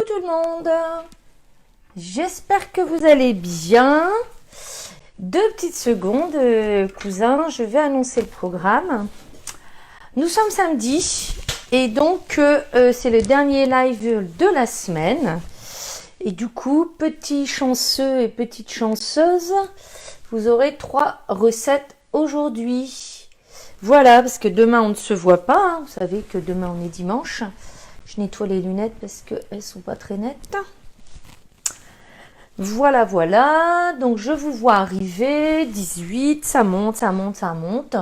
tout le monde, j'espère que vous allez bien. 2 petites secondes, cousin, je vais annoncer le programme. Nous sommes samedi et donc c'est le dernier live de la semaine. Et du coup, petits chanceux et petites chanceuses, vous aurez 3 recettes aujourd'hui. Voilà, parce que demain on ne se voit pas, hein. Vous savez que demain on est dimanche. Je nettoie les lunettes parce qu'elles sont pas très nettes. Voilà, voilà. Donc je vous vois arriver. 18, ça monte, ça monte, ça monte.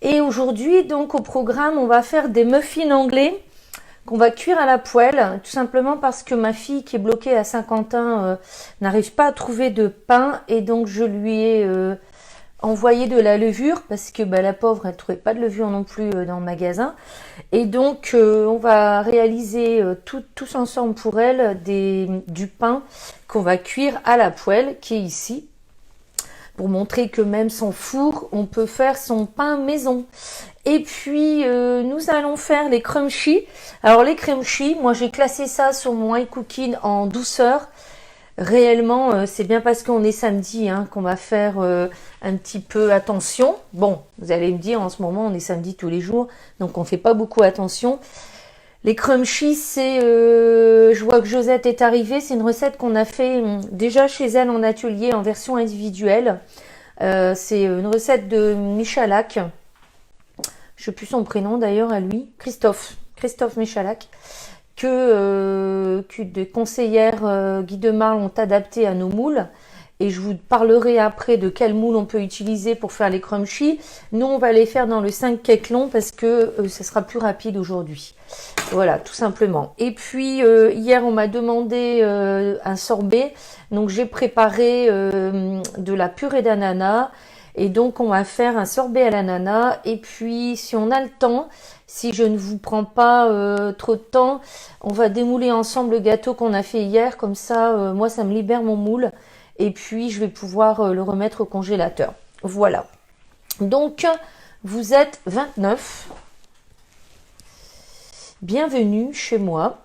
Et aujourd'hui, donc au programme, on va faire des muffins anglais qu'on va cuire à la poêle. Tout simplement parce que ma fille qui est bloquée à Saint-Quentin n'arrive pas à trouver de pain. Et donc je lui ai envoyé de la levure parce que la pauvre, elle ne trouvait pas de levure non plus dans le magasin. Et donc, on va réaliser tous ensemble pour elle du pain qu'on va cuire à la poêle, qui est ici, pour montrer que même sans four, on peut faire son pain maison. Et puis, nous allons faire les crunchy. Alors, les crunchy, moi, j'ai classé ça sur mon iCooking en douceur. Réellement, c'est bien parce qu'on est samedi qu'on va faire un petit peu attention. Bon, vous allez me dire, en ce moment, on est samedi tous les jours, donc on ne fait pas beaucoup attention. Les crunchy, c'est... je vois que Josette est arrivée. C'est une recette qu'on a fait déjà chez elle en atelier, en version individuelle. C'est une recette de Michalak. Je ne sais plus son prénom d'ailleurs à lui. Christophe Michalak. Que des conseillères Guy de Marle ont adapté à nos moules. Et je vous parlerai après de quel moule on peut utiliser pour faire les crunchy. Nous, on va les faire dans le 5 cake long parce que ce sera plus rapide aujourd'hui. Voilà, tout simplement. Et puis, hier, on m'a demandé un sorbet. Donc, j'ai préparé de la purée d'ananas. Et donc, on va faire un sorbet à l'ananas. Et puis, si on a le temps, si je ne vous prends pas trop de temps, on va démouler ensemble le gâteau qu'on a fait hier. Comme ça, moi, ça me libère mon moule. Et puis, je vais pouvoir le remettre au congélateur. Voilà. Donc, vous êtes 29. Bienvenue chez moi.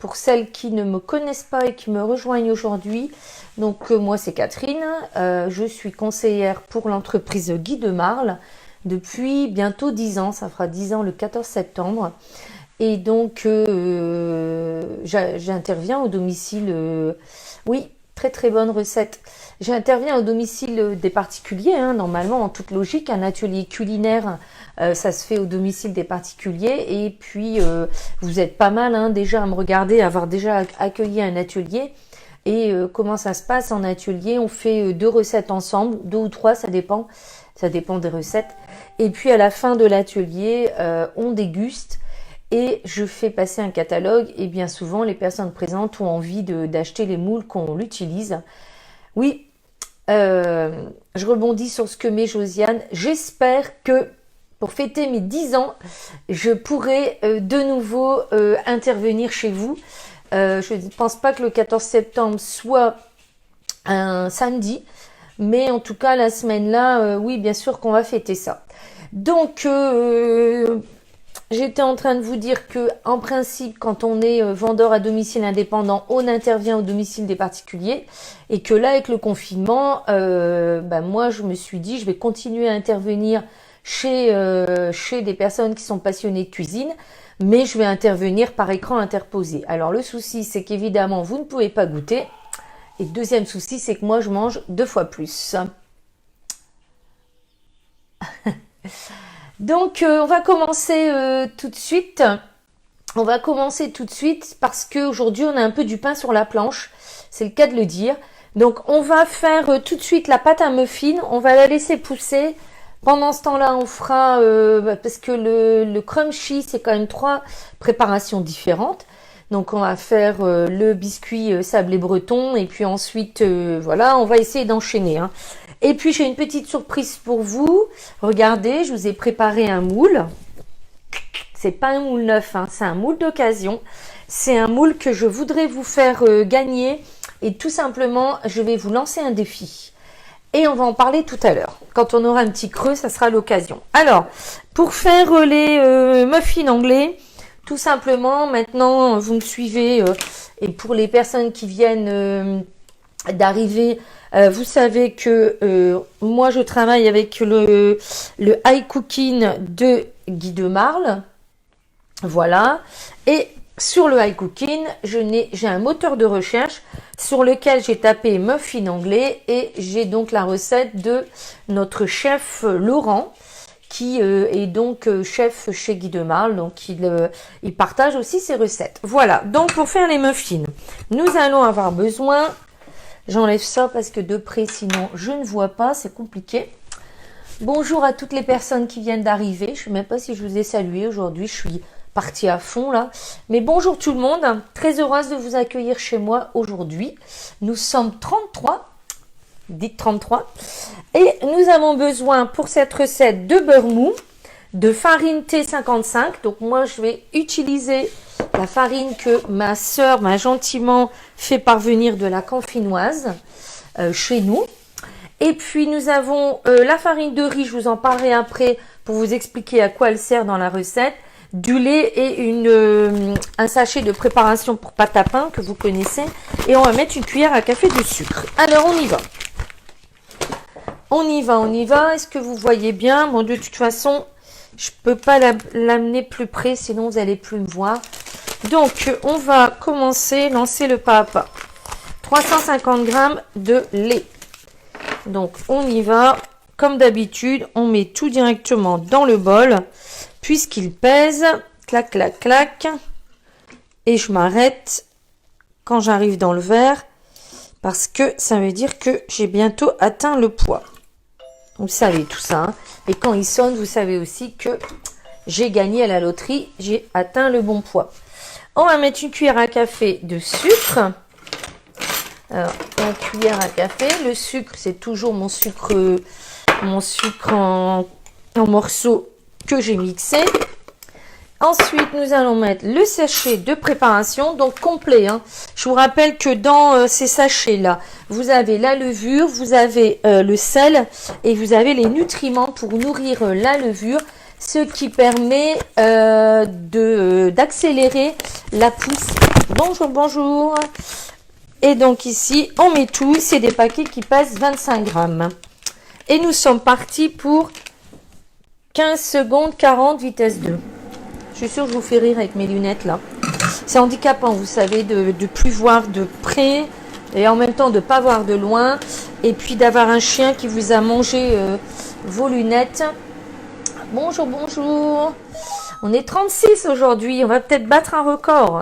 Pour celles qui ne me connaissent pas et qui me rejoignent aujourd'hui, donc moi c'est Catherine, je suis conseillère pour l'entreprise Guy de Marle depuis bientôt 10 ans, ça fera 10 ans le 14 septembre. Et donc j'interviens au domicile, oui, très bonne recette. J'interviens au domicile des particuliers, normalement en toute logique, un atelier culinaire, ça se fait au domicile des particuliers. Et puis vous êtes pas mal déjà à me regarder, à avoir déjà accueilli un atelier. Et comment ça se passe en atelier? On fait 2 recettes ensemble, 2 ou 3, ça dépend des recettes. Et puis à la fin de l'atelier, on déguste. Et je fais passer un catalogue et bien souvent les personnes présentes ont envie d'acheter les moules qu'on l'utilise. Oui, je rebondis sur ce que met Josiane. J'espère que pour fêter mes 10 ans, je pourrai de nouveau intervenir chez vous. Je ne pense pas que le 14 septembre soit un samedi, mais en tout cas la semaine là, oui, bien sûr qu'on va fêter ça. Donc, j'étais en train de vous dire que, en principe, quand on est vendeur à domicile indépendant, on intervient au domicile des particuliers. Et que là, avec le confinement, moi, je me suis dit, je vais continuer à intervenir chez des personnes qui sont passionnées de cuisine. Mais je vais intervenir par écran interposé. Alors, le souci, c'est qu'évidemment, vous ne pouvez pas goûter. Et deuxième souci, c'est que moi, je mange 2 fois plus. Donc, on va commencer tout de suite. On va commencer tout de suite parce qu'aujourd'hui, on a un peu du pain sur la planche. C'est le cas de le dire. Donc, on va faire tout de suite la pâte à muffins. On va la laisser pousser. Pendant ce temps-là, on fera, parce que le crunchy, c'est quand même 3 préparations différentes. Donc, on va faire le biscuit sablé breton. Et puis ensuite, voilà, on va essayer d'enchaîner. Et puis, j'ai une petite surprise pour vous. Regardez, je vous ai préparé un moule. C'est pas un moule neuf, c'est un moule d'occasion. C'est un moule que je voudrais vous faire gagner. Et tout simplement, je vais vous lancer un défi. Et on va en parler tout à l'heure. Quand on aura un petit creux, ça sera l'occasion. Alors, pour faire les muffins anglais, tout simplement, maintenant, vous me suivez Et pour les personnes qui viennent d'arriver, vous savez que moi je travaille avec le high cooking de Guy de Marle. Voilà. Et sur le high cooking, j'ai un moteur de recherche sur lequel j'ai tapé muffin anglais et j'ai donc la recette de notre chef Laurent qui est donc chef chez Guy de Marle, donc il partage aussi ses recettes. Voilà, donc pour faire les muffins, nous allons avoir besoin, j'enlève ça parce que de près sinon je ne vois pas, c'est compliqué. Bonjour à toutes les personnes qui viennent d'arriver, je ne sais même pas si je vous ai salué aujourd'hui, je suis partie à fond là. Mais bonjour tout le monde, très heureuse de vous accueillir chez moi aujourd'hui. Nous sommes 33, dites 33. Et nous avons besoin pour cette recette de beurre mou, de farine T55. Donc moi je vais utiliser la farine que ma soeur m'a gentiment fait parvenir de la Campinoise chez nous. Et puis nous avons la farine de riz, je vous en parlerai après pour vous expliquer à quoi elle sert dans la recette. Du lait et un sachet de préparation pour pâte à pain que vous connaissez. Et on va mettre une cuillère à café de sucre. Alors, on y va. On y va, on y va. Est-ce que vous voyez bien? Bon, de toute façon, je ne peux pas l'amener plus près, sinon vous n'allez plus me voir. Donc, on va commencer, lancer le pas à pas. 350 g de lait. Donc, on y va. Comme d'habitude, on met tout directement dans le bol. Puisqu'il pèse, clac, clac, clac, et je m'arrête quand j'arrive dans le verre, parce que ça veut dire que j'ai bientôt atteint le poids. Vous savez tout ça, hein. Et quand il sonne, vous savez aussi que j'ai gagné à la loterie, j'ai atteint le bon poids. On va mettre une cuillère à café de sucre. Alors, une cuillère à café, le sucre, c'est toujours mon sucre en morceaux que j'ai mixé. Ensuite, nous allons mettre le sachet de préparation, donc complet, hein. Je vous rappelle que dans ces sachets-là, vous avez la levure, vous avez le sel et vous avez les nutriments pour nourrir la levure, ce qui permet d'accélérer la pousse. Bonjour, bonjour. Et donc ici, on met tout. C'est des paquets qui pèsent 25 grammes. Et nous sommes partis pour 15 secondes 40 vitesse 2. Je suis sûre que je vous fais rire avec mes lunettes là. C'est handicapant, vous savez, de plus voir de près et en même temps de ne pas voir de loin. Et puis d'avoir un chien qui vous a mangé vos lunettes. Bonjour, bonjour. On est 36 aujourd'hui. On va peut-être battre un record.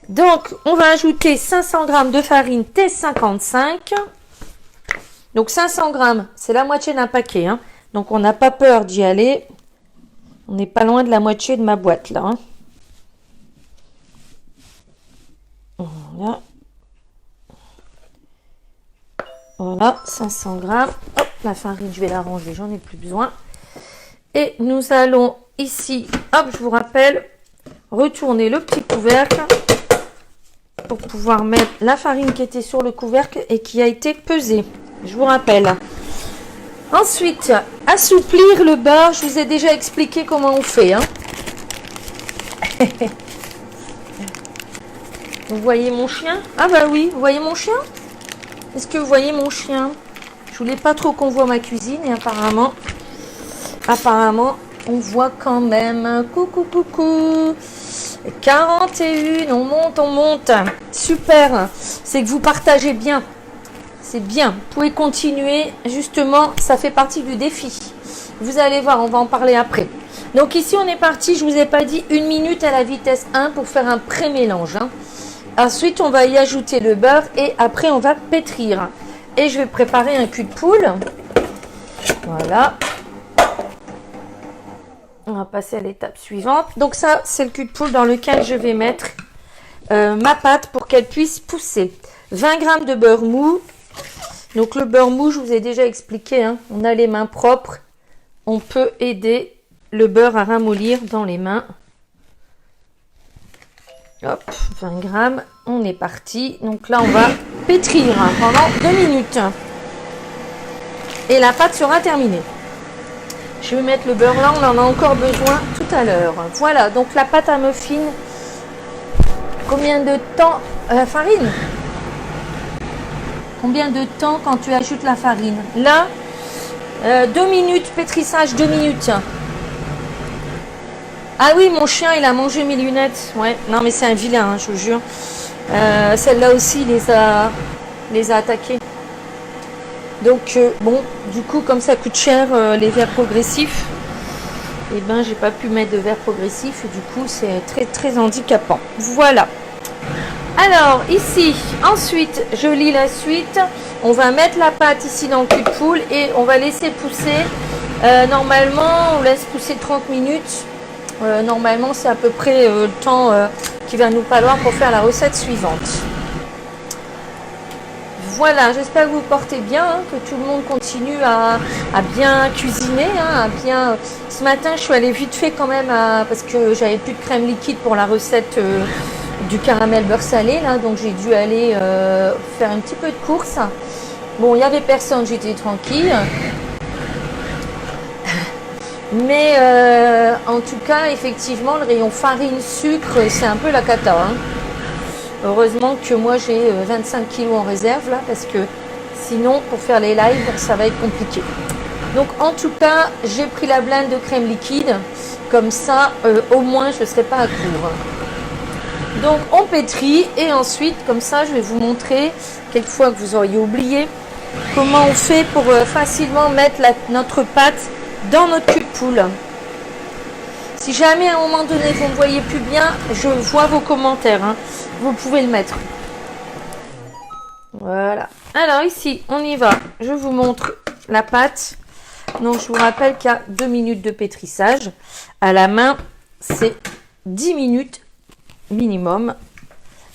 Donc, on va ajouter 500 g de farine T55. Donc 500 g, c'est la moitié d'un paquet, hein. Donc, on n'a pas peur d'y aller. On n'est pas loin de la moitié de ma boîte, là, hein. Voilà. Voilà, 500 g. Hop, la farine, je vais la ranger, j'en ai plus besoin. Et nous allons ici, hop, je vous rappelle, retourner le petit couvercle pour pouvoir mettre la farine qui était sur le couvercle et qui a été pesée. Je vous rappelle. Ensuite, assouplir le beurre. Je vous ai déjà expliqué comment on fait, hein. Vous voyez mon chien? Ah bah oui, vous voyez mon chien? Est-ce que vous voyez mon chien? Je voulais pas trop qu'on voit ma cuisine et apparemment, on voit quand même. Coucou, coucou. 41, on monte, on monte. Super, c'est que vous partagez bien. C'est bien, vous pouvez continuer, justement, ça fait partie du défi. Vous allez voir, on va en parler après. Donc ici, on est parti, je ne vous ai pas dit, 1 minute à la vitesse 1 pour faire un pré-mélange, hein. Ensuite, on va y ajouter le beurre et après, on va pétrir. Et je vais préparer un cul de poule. Voilà. On va passer à l'étape suivante. Donc ça, c'est le cul de poule dans lequel je vais mettre ma pâte pour qu'elle puisse pousser. 20 g de beurre mou. Donc le beurre mou, je vous ai déjà expliqué, hein, on a les mains propres. On peut aider le beurre à ramollir dans les mains. Hop, 20 g. On est parti. Donc là, on va pétrir pendant 2 minutes. Et la pâte sera terminée. Je vais mettre le beurre là, on en a encore besoin tout à l'heure. Voilà, donc la pâte à muffins Combien de temps farine? Combien de temps quand tu ajoutes la farine? Là, 2 minutes, pétrissage 2 minutes. Ah oui, mon chien, il a mangé mes lunettes. Ouais, non mais c'est un vilain, hein, je vous jure. Celle-là aussi, les a attaqués. Donc, bon, du coup, comme ça coûte cher, les verres progressifs, eh ben, j'ai pas pu mettre de verres progressifs. Et du coup, c'est très, très handicapant. Voilà. Alors, ici, ensuite, je lis la suite. On va mettre la pâte ici dans le cul de poule et on va laisser pousser. Normalement, on laisse pousser 30 minutes. Normalement, c'est à peu près le temps qu'il va nous falloir pour faire la recette suivante. Voilà, j'espère que vous portez bien, hein, que tout le monde continue à bien cuisiner, hein, à bien... Ce matin, je suis allée vite fait quand même, parce que j'avais plus de crème liquide pour la recette du caramel beurre salé, là, donc j'ai dû aller faire un petit peu de course. Bon, il n'y avait personne, j'étais tranquille. Mais en tout cas, effectivement, le rayon farine-sucre, c'est un peu la cata, hein. Heureusement que moi j'ai 25 kilos en réserve là, parce que sinon pour faire les lives ça va être compliqué. Donc en tout cas j'ai pris la blinde de crème liquide, comme ça au moins je ne serai pas à court. Donc on pétrit et ensuite comme ça je vais vous montrer, quelquefois que vous auriez oublié, comment on fait pour facilement mettre notre pâte dans notre cul de poule. Si jamais à un moment donné vous ne me voyez plus bien, je vois vos commentaires, hein. Vous pouvez le mettre. Voilà. Alors ici, on y va. Je vous montre la pâte. Donc je vous rappelle qu'il y a 2 minutes de pétrissage. À la main, c'est 10 minutes minimum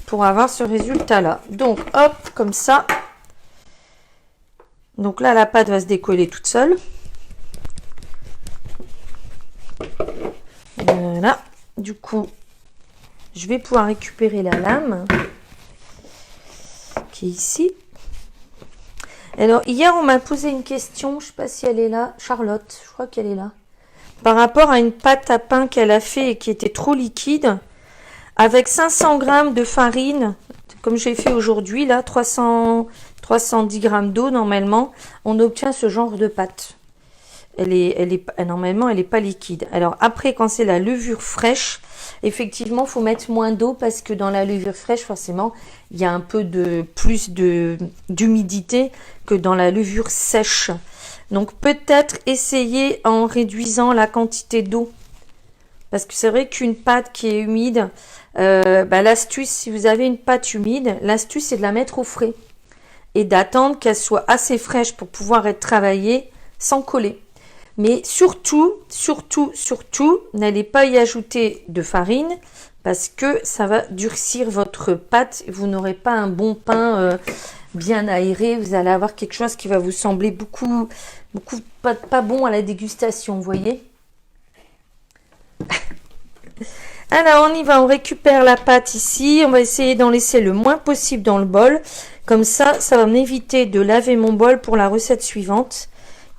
pour avoir ce résultat-là. Donc hop, comme ça. Donc là, la pâte va se décoller toute seule. Voilà. Du coup, je vais pouvoir récupérer la lame qui est ici. Alors, hier, on m'a posé une question, je ne sais pas si elle est là, Charlotte, je crois qu'elle est là, par rapport à une pâte à pain qu'elle a fait et qui était trop liquide, avec 500 g de farine, comme j'ai fait aujourd'hui, là, 310 g d'eau, normalement, on obtient ce genre de pâte. Normalement, elle n'est pas liquide. Alors, après, quand c'est la levure fraîche, effectivement, il faut mettre moins d'eau parce que dans la levure fraîche, forcément, il y a un peu plus d'humidité que dans la levure sèche. Donc, peut-être essayer en réduisant la quantité d'eau. Parce que c'est vrai qu'une pâte qui est humide, l'astuce, si vous avez une pâte humide, l'astuce, c'est de la mettre au frais. Et d'attendre qu'elle soit assez fraîche pour pouvoir être travaillée sans coller. Mais surtout, n'allez pas y ajouter de farine parce que ça va durcir votre pâte. Vous n'aurez pas un bon pain bien aéré. Vous allez avoir quelque chose qui va vous sembler beaucoup pas bon à la dégustation, vous voyez. Alors, on y va. On récupère la pâte ici. On va essayer d'en laisser le moins possible dans le bol. Comme ça, ça va m'éviter de laver mon bol pour la recette suivante,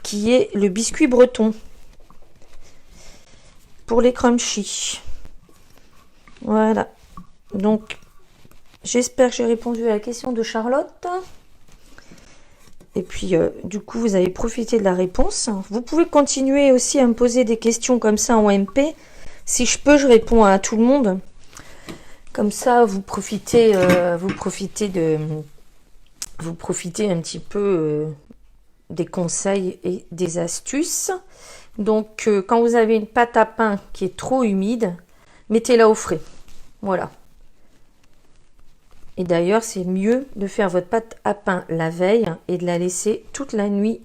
qui est le biscuit breton pour les crunchy. Voilà. Donc, j'espère que j'ai répondu à la question de Charlotte. Et puis, du coup, vous avez profité de la réponse. Vous pouvez continuer aussi à me poser des questions comme ça en MP. Si je peux, je réponds à tout le monde. Comme ça, vous profitez un petit peu des conseils et des astuces. Donc quand vous avez une pâte à pain qui est trop humide, mettez-la au frais. Voilà. Et d'ailleurs, c'est mieux de faire votre pâte à pain la veille et de la laisser toute la nuit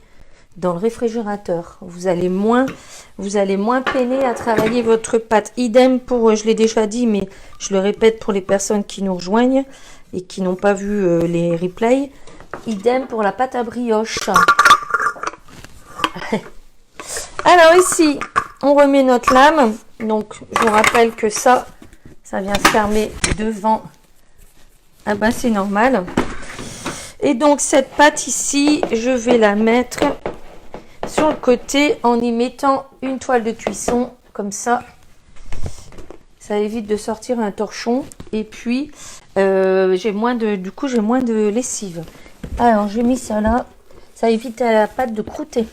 dans le réfrigérateur. Vous allez moins peiner à travailler votre pâte. Idem pour, je l'ai déjà dit, mais je le répète pour les personnes qui nous rejoignent et qui n'ont pas vu les replays. Idem pour la pâte à brioche. Alors ici, on remet notre lame. Donc, je vous rappelle que ça vient se fermer devant. Ah ben, c'est normal. Et donc, cette pâte ici, je vais la mettre sur le côté en y mettant une toile de cuisson. Comme ça Ça évite de sortir un torchon. Et puis, j'ai moins de lessive. Alors, j'ai mis ça là. Ça évite à la pâte de croûter.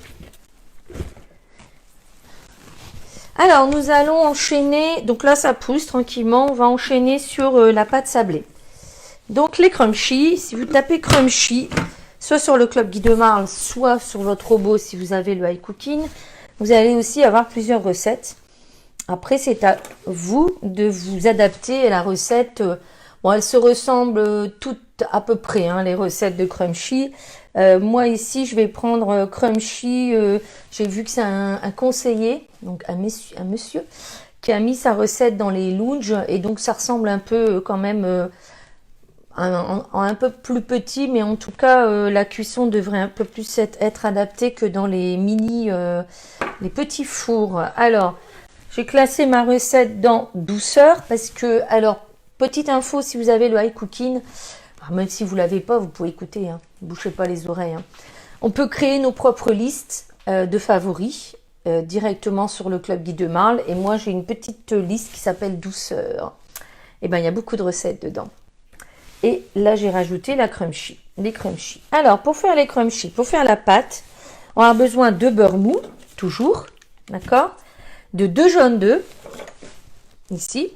Alors, nous allons enchaîner. Donc là, ça pousse tranquillement. On va enchaîner sur la pâte sablée. Donc, les crunchy. Si vous tapez crunchy, soit sur le Club Guy de Marle, soit sur votre robot si vous avez le iCooking, vous allez aussi avoir plusieurs recettes. Après, c'est à vous de vous adapter à la recette. Bon, elles se ressemblent toutes à peu près, hein, les recettes de crunchy. Moi, ici, je vais prendre crunchy. J'ai vu que c'est un conseiller, donc un monsieur, qui a mis sa recette dans les lounges. Et donc, ça ressemble un peu quand même un peu plus petit. Mais en tout cas, la cuisson devrait un peu plus être adaptée que dans les les petits fours. Alors, j'ai classé ma recette dans douceur parce que, alors, petite info, si vous avez le iCooking, même si vous ne l'avez pas, vous pouvez écouter, hein, ne bouchez pas les oreilles. Hein. On peut créer nos propres listes de favoris directement sur le Club Guy de Marle. Et moi, j'ai une petite liste qui s'appelle douceur. Et bien, il y a beaucoup de recettes dedans. Et là, j'ai rajouté les crunchy. Alors, pour faire les crunchy, pour faire la pâte, on a besoin de beurre mou, toujours, d'accord, de 2 jaunes d'œufs, ici,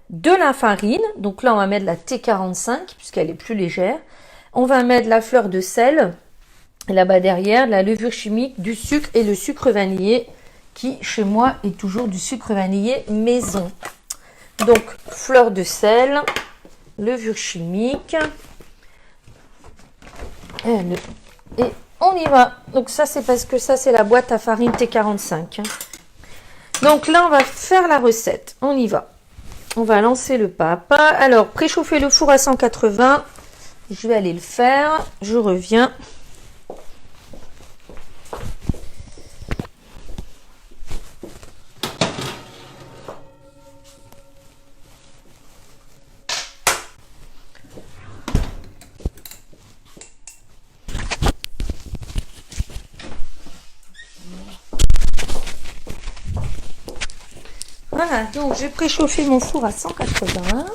de la farine, donc là on va mettre la T45 puisqu'elle est plus légère, on va mettre la fleur de sel, là-bas derrière, la levure chimique, du sucre et le sucre vanillé, qui chez moi est toujours du sucre vanillé maison. Donc fleur de sel, levure chimique, et on y va. Donc ça c'est parce que ça c'est la boîte à farine T45. Donc là, on va faire la recette. On y va. On va lancer le pas à pas. Alors, préchauffer le four à 180. Je vais aller le faire. Je reviens. Voilà, donc j'ai préchauffé mon four à 180.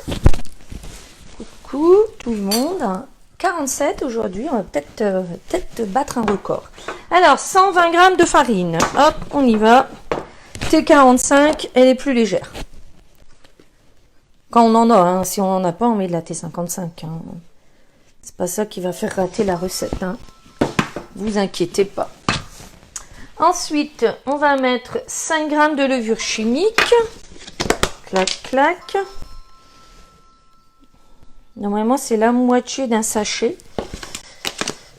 Coucou tout le monde. 47 aujourd'hui, on va peut-être battre un record. Alors, 120 g de farine. Hop, on y va. T45, elle est plus légère. Quand on en a, hein. Si on n'en a pas, on met de la T55. Hein. C'est pas ça qui va faire rater la recette. Hein. Vous inquiétez pas. Ensuite, on va mettre 5 g de levure chimique. Clac, clac. Normalement, c'est la moitié d'un sachet.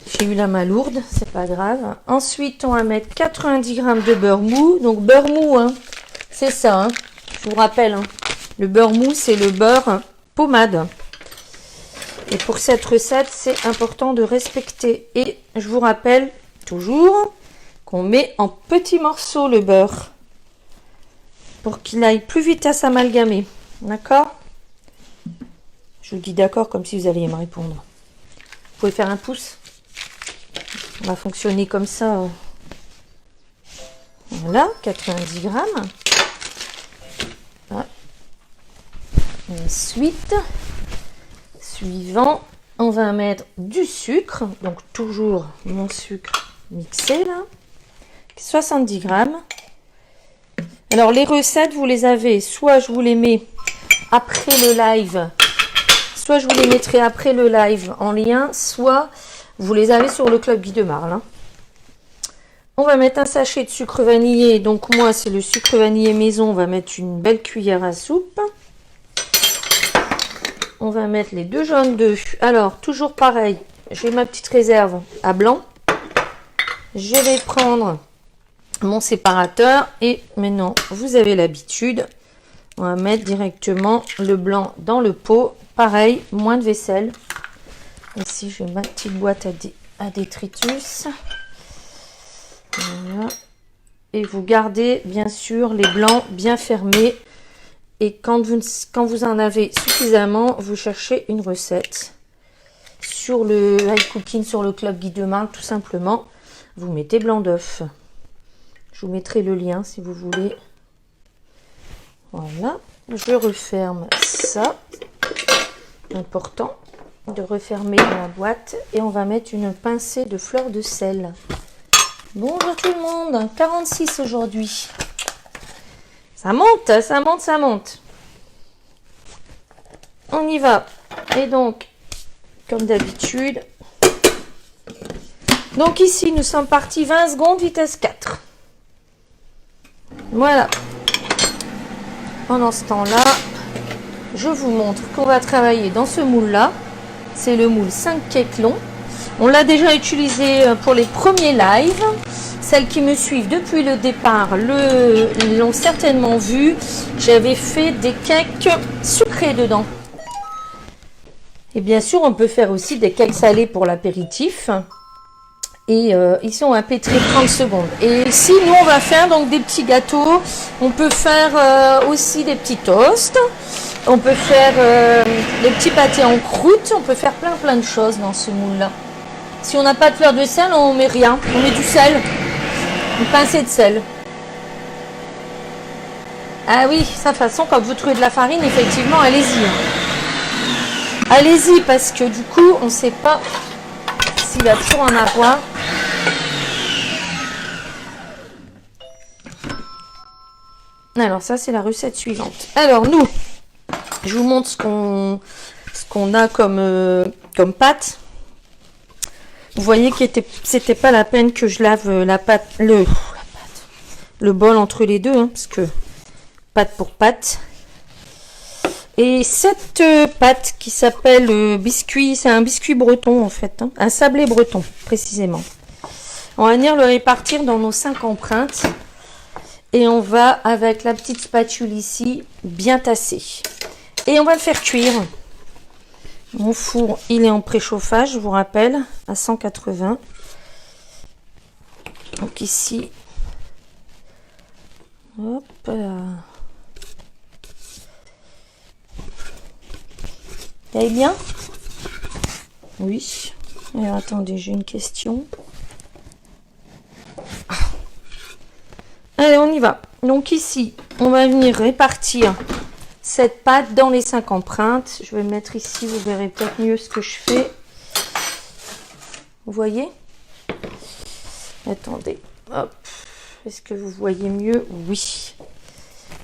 J'ai eu la main lourde, c'est pas grave. Ensuite, on va mettre 90 g de beurre mou. Donc, beurre mou, hein, c'est ça. Hein, je vous rappelle, hein, le beurre mou, c'est le beurre pommade. Et pour cette recette, c'est important de respecter. Et je vous rappelle toujours qu'on met en petits morceaux le beurre pour qu'il aille plus vite à s'amalgamer. D'accord? Je vous dis d'accord comme si vous alliez me répondre. Vous pouvez faire un pouce. On va fonctionner comme ça. Voilà, 90 g. Voilà. Ensuite, suivant, on va mettre du sucre. Donc toujours mon sucre mixé là. 70 g. Alors les recettes, vous les avez, soit je vous les mets après le live, soit je vous les mettrai après le live en lien, soit vous les avez sur le Club Guy de Marle. Hein. On va mettre un sachet de sucre vanillé. Donc moi, c'est le sucre vanillé maison. On va mettre une belle cuillère à soupe. On va mettre les 2 jaunes d'œufs. Alors, toujours pareil. J'ai ma petite réserve à blanc. Je vais prendre mon séparateur. Et maintenant, vous avez l'habitude. On va mettre directement le blanc dans le pot. Pareil, moins de vaisselle. Ici, j'ai ma petite boîte à détritus. Voilà. Et vous gardez, bien sûr, les blancs bien fermés. Et quand vous en avez suffisamment, vous cherchez une recette. Sur le iCooking, sur le Club Guy de Marle, tout simplement, vous mettez blanc d'œuf. Je vous mettrai le lien si vous voulez. Voilà. Je referme ça. Important de refermer la boîte. Et on va mettre une pincée de fleur de sel. Bonjour tout le monde. 46 aujourd'hui. Ça monte, ça monte, ça monte. On y va. Et donc, comme d'habitude. Donc ici, nous sommes partis 20 secondes, vitesse 4. Voilà. Pendant ce temps-là, je vous montre qu'on va travailler dans ce moule-là. C'est le moule 5 Keklon. On l'a déjà utilisé pour les premiers lives. Celles qui me suivent depuis le départ l'ont certainement vu. J'avais fait des cakes sucrés dedans. Et bien sûr, on peut faire aussi des cakes salés pour l'apéritif. Et ils sont à pétrir 30 secondes. Et ici, nous, on va faire donc des petits gâteaux. On peut faire aussi des petits toasts. On peut faire des petits pâtés en croûte. On peut faire plein de choses dans ce moule-là. Si on n'a pas de fleur de sel, on met rien. On met du sel. Une pincée de sel. Ah oui, ça, de toute façon, quand vous trouvez de la farine, effectivement, allez-y. Allez-y, parce que du coup, on ne sait pas s'il va toujours en avoir. Alors, ça, c'est la recette suivante. Alors, nous, je vous montre ce qu'on a comme pâte. Vous voyez que c'était pas la peine que je lave le bol entre les deux, hein, parce que pâte pour pâte. Et cette pâte qui s'appelle biscuit, c'est un biscuit breton en fait, hein, un sablé breton précisément. On va venir le répartir dans nos 5 empreintes et on va avec la petite spatule ici bien tasser. Et on va le faire cuire. Mon four, il est en préchauffage, je vous rappelle, à 180. Donc ici, hop là. Vous allez bien? Oui. Alors attendez, j'ai une question. Allez, on y va. Donc ici, on va venir répartir cette pâte dans les 5 empreintes. Je vais mettre ici, vous verrez peut-être mieux ce que je fais. Vous voyez? Attendez. Hop. Est-ce que vous voyez mieux? Oui.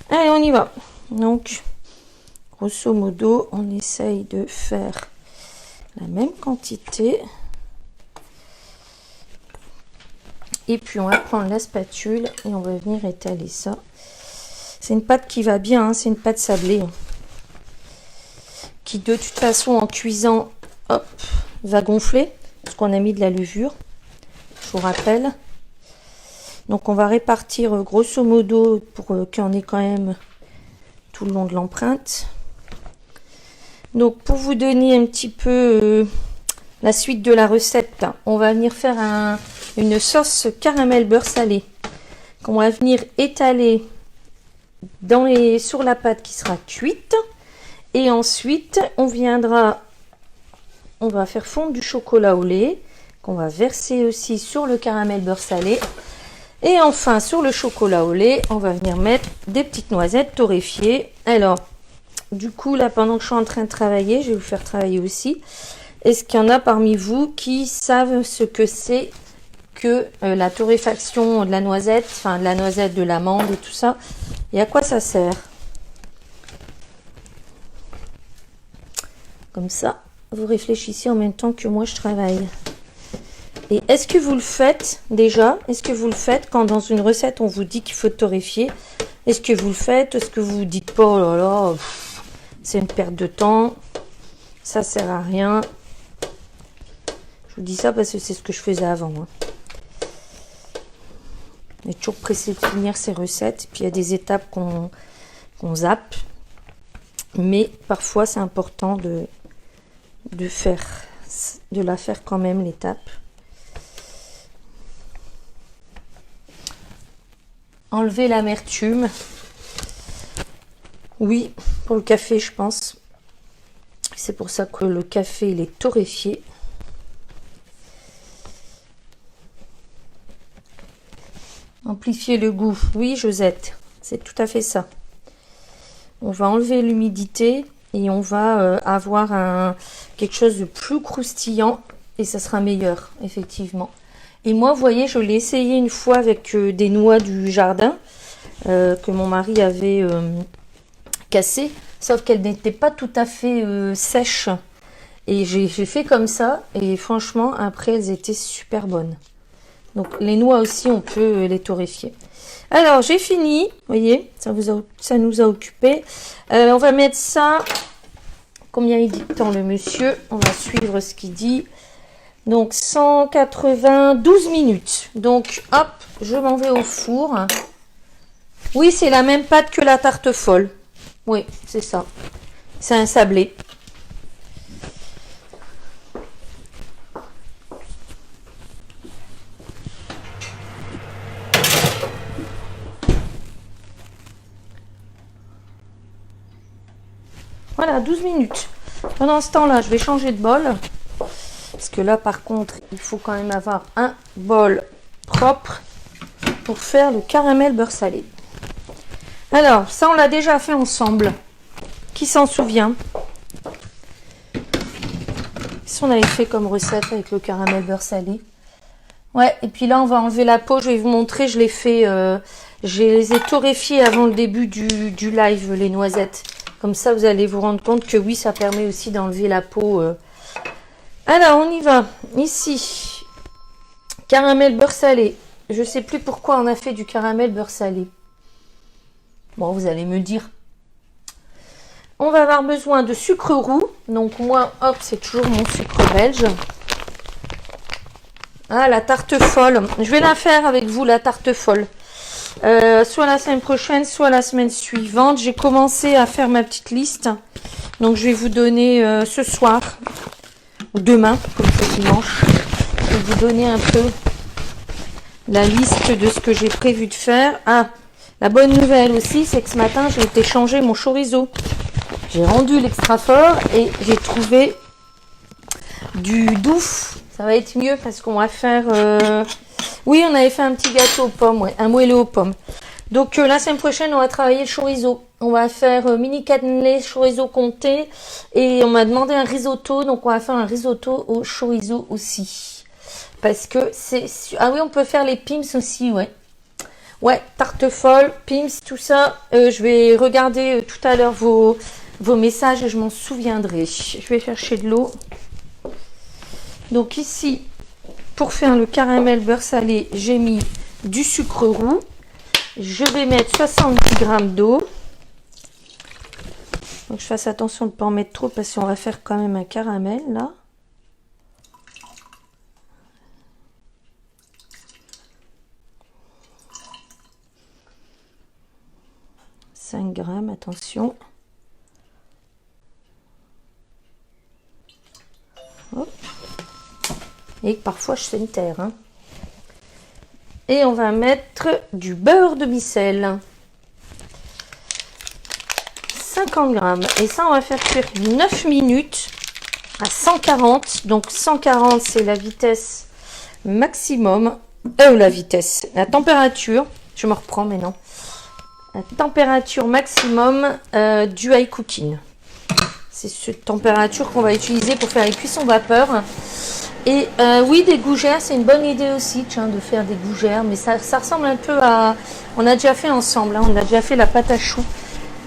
Allez, on y va. Donc, grosso modo, on essaye de faire la même quantité. Et puis, on va prendre la spatule et on va venir étaler ça. C'est une pâte qui va bien, hein, c'est une pâte sablée. Hein, qui, de toute façon, en cuisant, hop, va gonfler. Parce qu'on a mis de la levure. Je vous rappelle. Donc, on va répartir grosso modo pour qu'il y en ait quand même tout le long de l'empreinte. Donc, pour vous donner un petit peu la suite de la recette, on va venir faire une sauce caramel beurre salé qu'on va venir étaler sur la pâte qui sera cuite. Et ensuite, on va faire fondre du chocolat au lait qu'on va verser aussi sur le caramel beurre salé. Et enfin, sur le chocolat au lait, on va venir mettre des petites noisettes torréfiées. Alors, du coup, là, pendant que je suis en train de travailler, je vais vous faire travailler aussi. Est-ce qu'il y en a parmi vous qui savent ce que c'est que la torréfaction de la noisette, enfin de la noisette, de l'amande et tout ça, et à quoi ça sert? Comme ça, vous réfléchissez en même temps que moi je travaille. Et est-ce que vous le faites déjà? Est-ce que vous le faites quand dans une recette on vous dit qu'il faut torréfier? Est-ce que vous le faites? Est-ce que vous vous dites pas, oh là là, c'est une perte de temps, ça sert à rien? Je vous dis ça parce que c'est ce que je faisais avant. Hein. On est toujours pressé de finir ces recettes. Et puis il y a des étapes qu'on zappe. Mais parfois c'est important de la faire quand même l'étape. Enlever l'amertume. Oui, pour le café je pense. C'est pour ça que le café il est torréfié. Amplifier le goût. Oui, Josette, c'est tout à fait ça. On va enlever l'humidité et on va avoir quelque chose de plus croustillant et ça sera meilleur, effectivement. Et moi, vous voyez, je l'ai essayé une fois avec des noix du jardin que mon mari avait cassées, sauf qu'elles n'étaient pas tout à fait sèches. Et j'ai fait comme ça et franchement, après, elles étaient super bonnes. Donc, les noix aussi, on peut les torréfier. Alors, j'ai fini. Vous voyez, ça nous a occupé. On va mettre ça. Combien il dit tant le monsieur? On va suivre ce qu'il dit. Donc, 192 minutes. Donc, hop, je m'en vais au four. Oui, c'est la même pâte que la tarte folle. Oui, c'est ça. C'est un sablé. Voilà, 12 minutes. Pendant ce temps-là, je vais changer de bol. Parce que là, par contre, il faut quand même avoir un bol propre pour faire le caramel beurre salé. Alors, ça, on l'a déjà fait ensemble. Qui s'en souvient? Qu'est-ce qu'on avait fait comme recette avec le caramel beurre salé? Ouais, et puis là, on va enlever la peau. Je vais vous montrer, je l'ai fait... je les ai torréfiées avant le début du live, les noisettes. Comme ça, vous allez vous rendre compte que oui, ça permet aussi d'enlever la peau. Alors, on y va. Ici, caramel beurre salé. Je ne sais plus pourquoi on a fait du caramel beurre salé. Bon, vous allez me dire. On va avoir besoin de sucre roux. Donc, moi, hop, c'est toujours mon sucre belge. Ah, la tarte folle. Je vais la faire avec vous, la tarte folle. Soit la semaine prochaine, soit la semaine suivante. J'ai commencé à faire ma petite liste. Donc, je vais vous donner ce soir ou demain, comme c'est dimanche. Je vais vous donner un peu la liste de ce que j'ai prévu de faire. Ah, la bonne nouvelle aussi, c'est que ce matin, j'ai été changer mon chorizo. J'ai rendu l'extra fort et j'ai trouvé du douf. Ça va être mieux parce qu'on va faire... Oui, on avait fait un petit gâteau aux pommes, ouais, un moelleux aux pommes. Donc, la semaine prochaine, on va travailler le chorizo. On va faire mini cannelé, chorizo comté. Et on m'a demandé un risotto. Donc, on va faire un risotto au chorizo aussi. Parce que c'est... Ah oui, on peut faire les pims aussi, ouais. Ouais, tarte folle, pims, tout ça. Je vais regarder tout à l'heure vos messages et je m'en souviendrai. Je vais chercher de l'eau. Donc, ici... Pour faire le caramel beurre salé, j'ai mis du sucre roux. Je vais mettre 70 g d'eau. Donc je fasse attention de ne pas en mettre trop parce qu'on va faire quand même un caramel là. « 5 g, attention. Hop. Et parfois je sais me taire. Hein. Et on va mettre du beurre de micelle. 50 g. Et ça, on va faire cuire 9 minutes à 140. Donc 140, c'est la vitesse maximum. La température. Je me reprends maintenant. La température maximum du high cooking. C'est cette température qu'on va utiliser pour faire les cuissons vapeur. Et oui, des gougères, c'est une bonne idée aussi, tiens, de faire des gougères. Mais ça ressemble un peu à... On a déjà fait ensemble, hein, on a déjà fait la pâte à choux.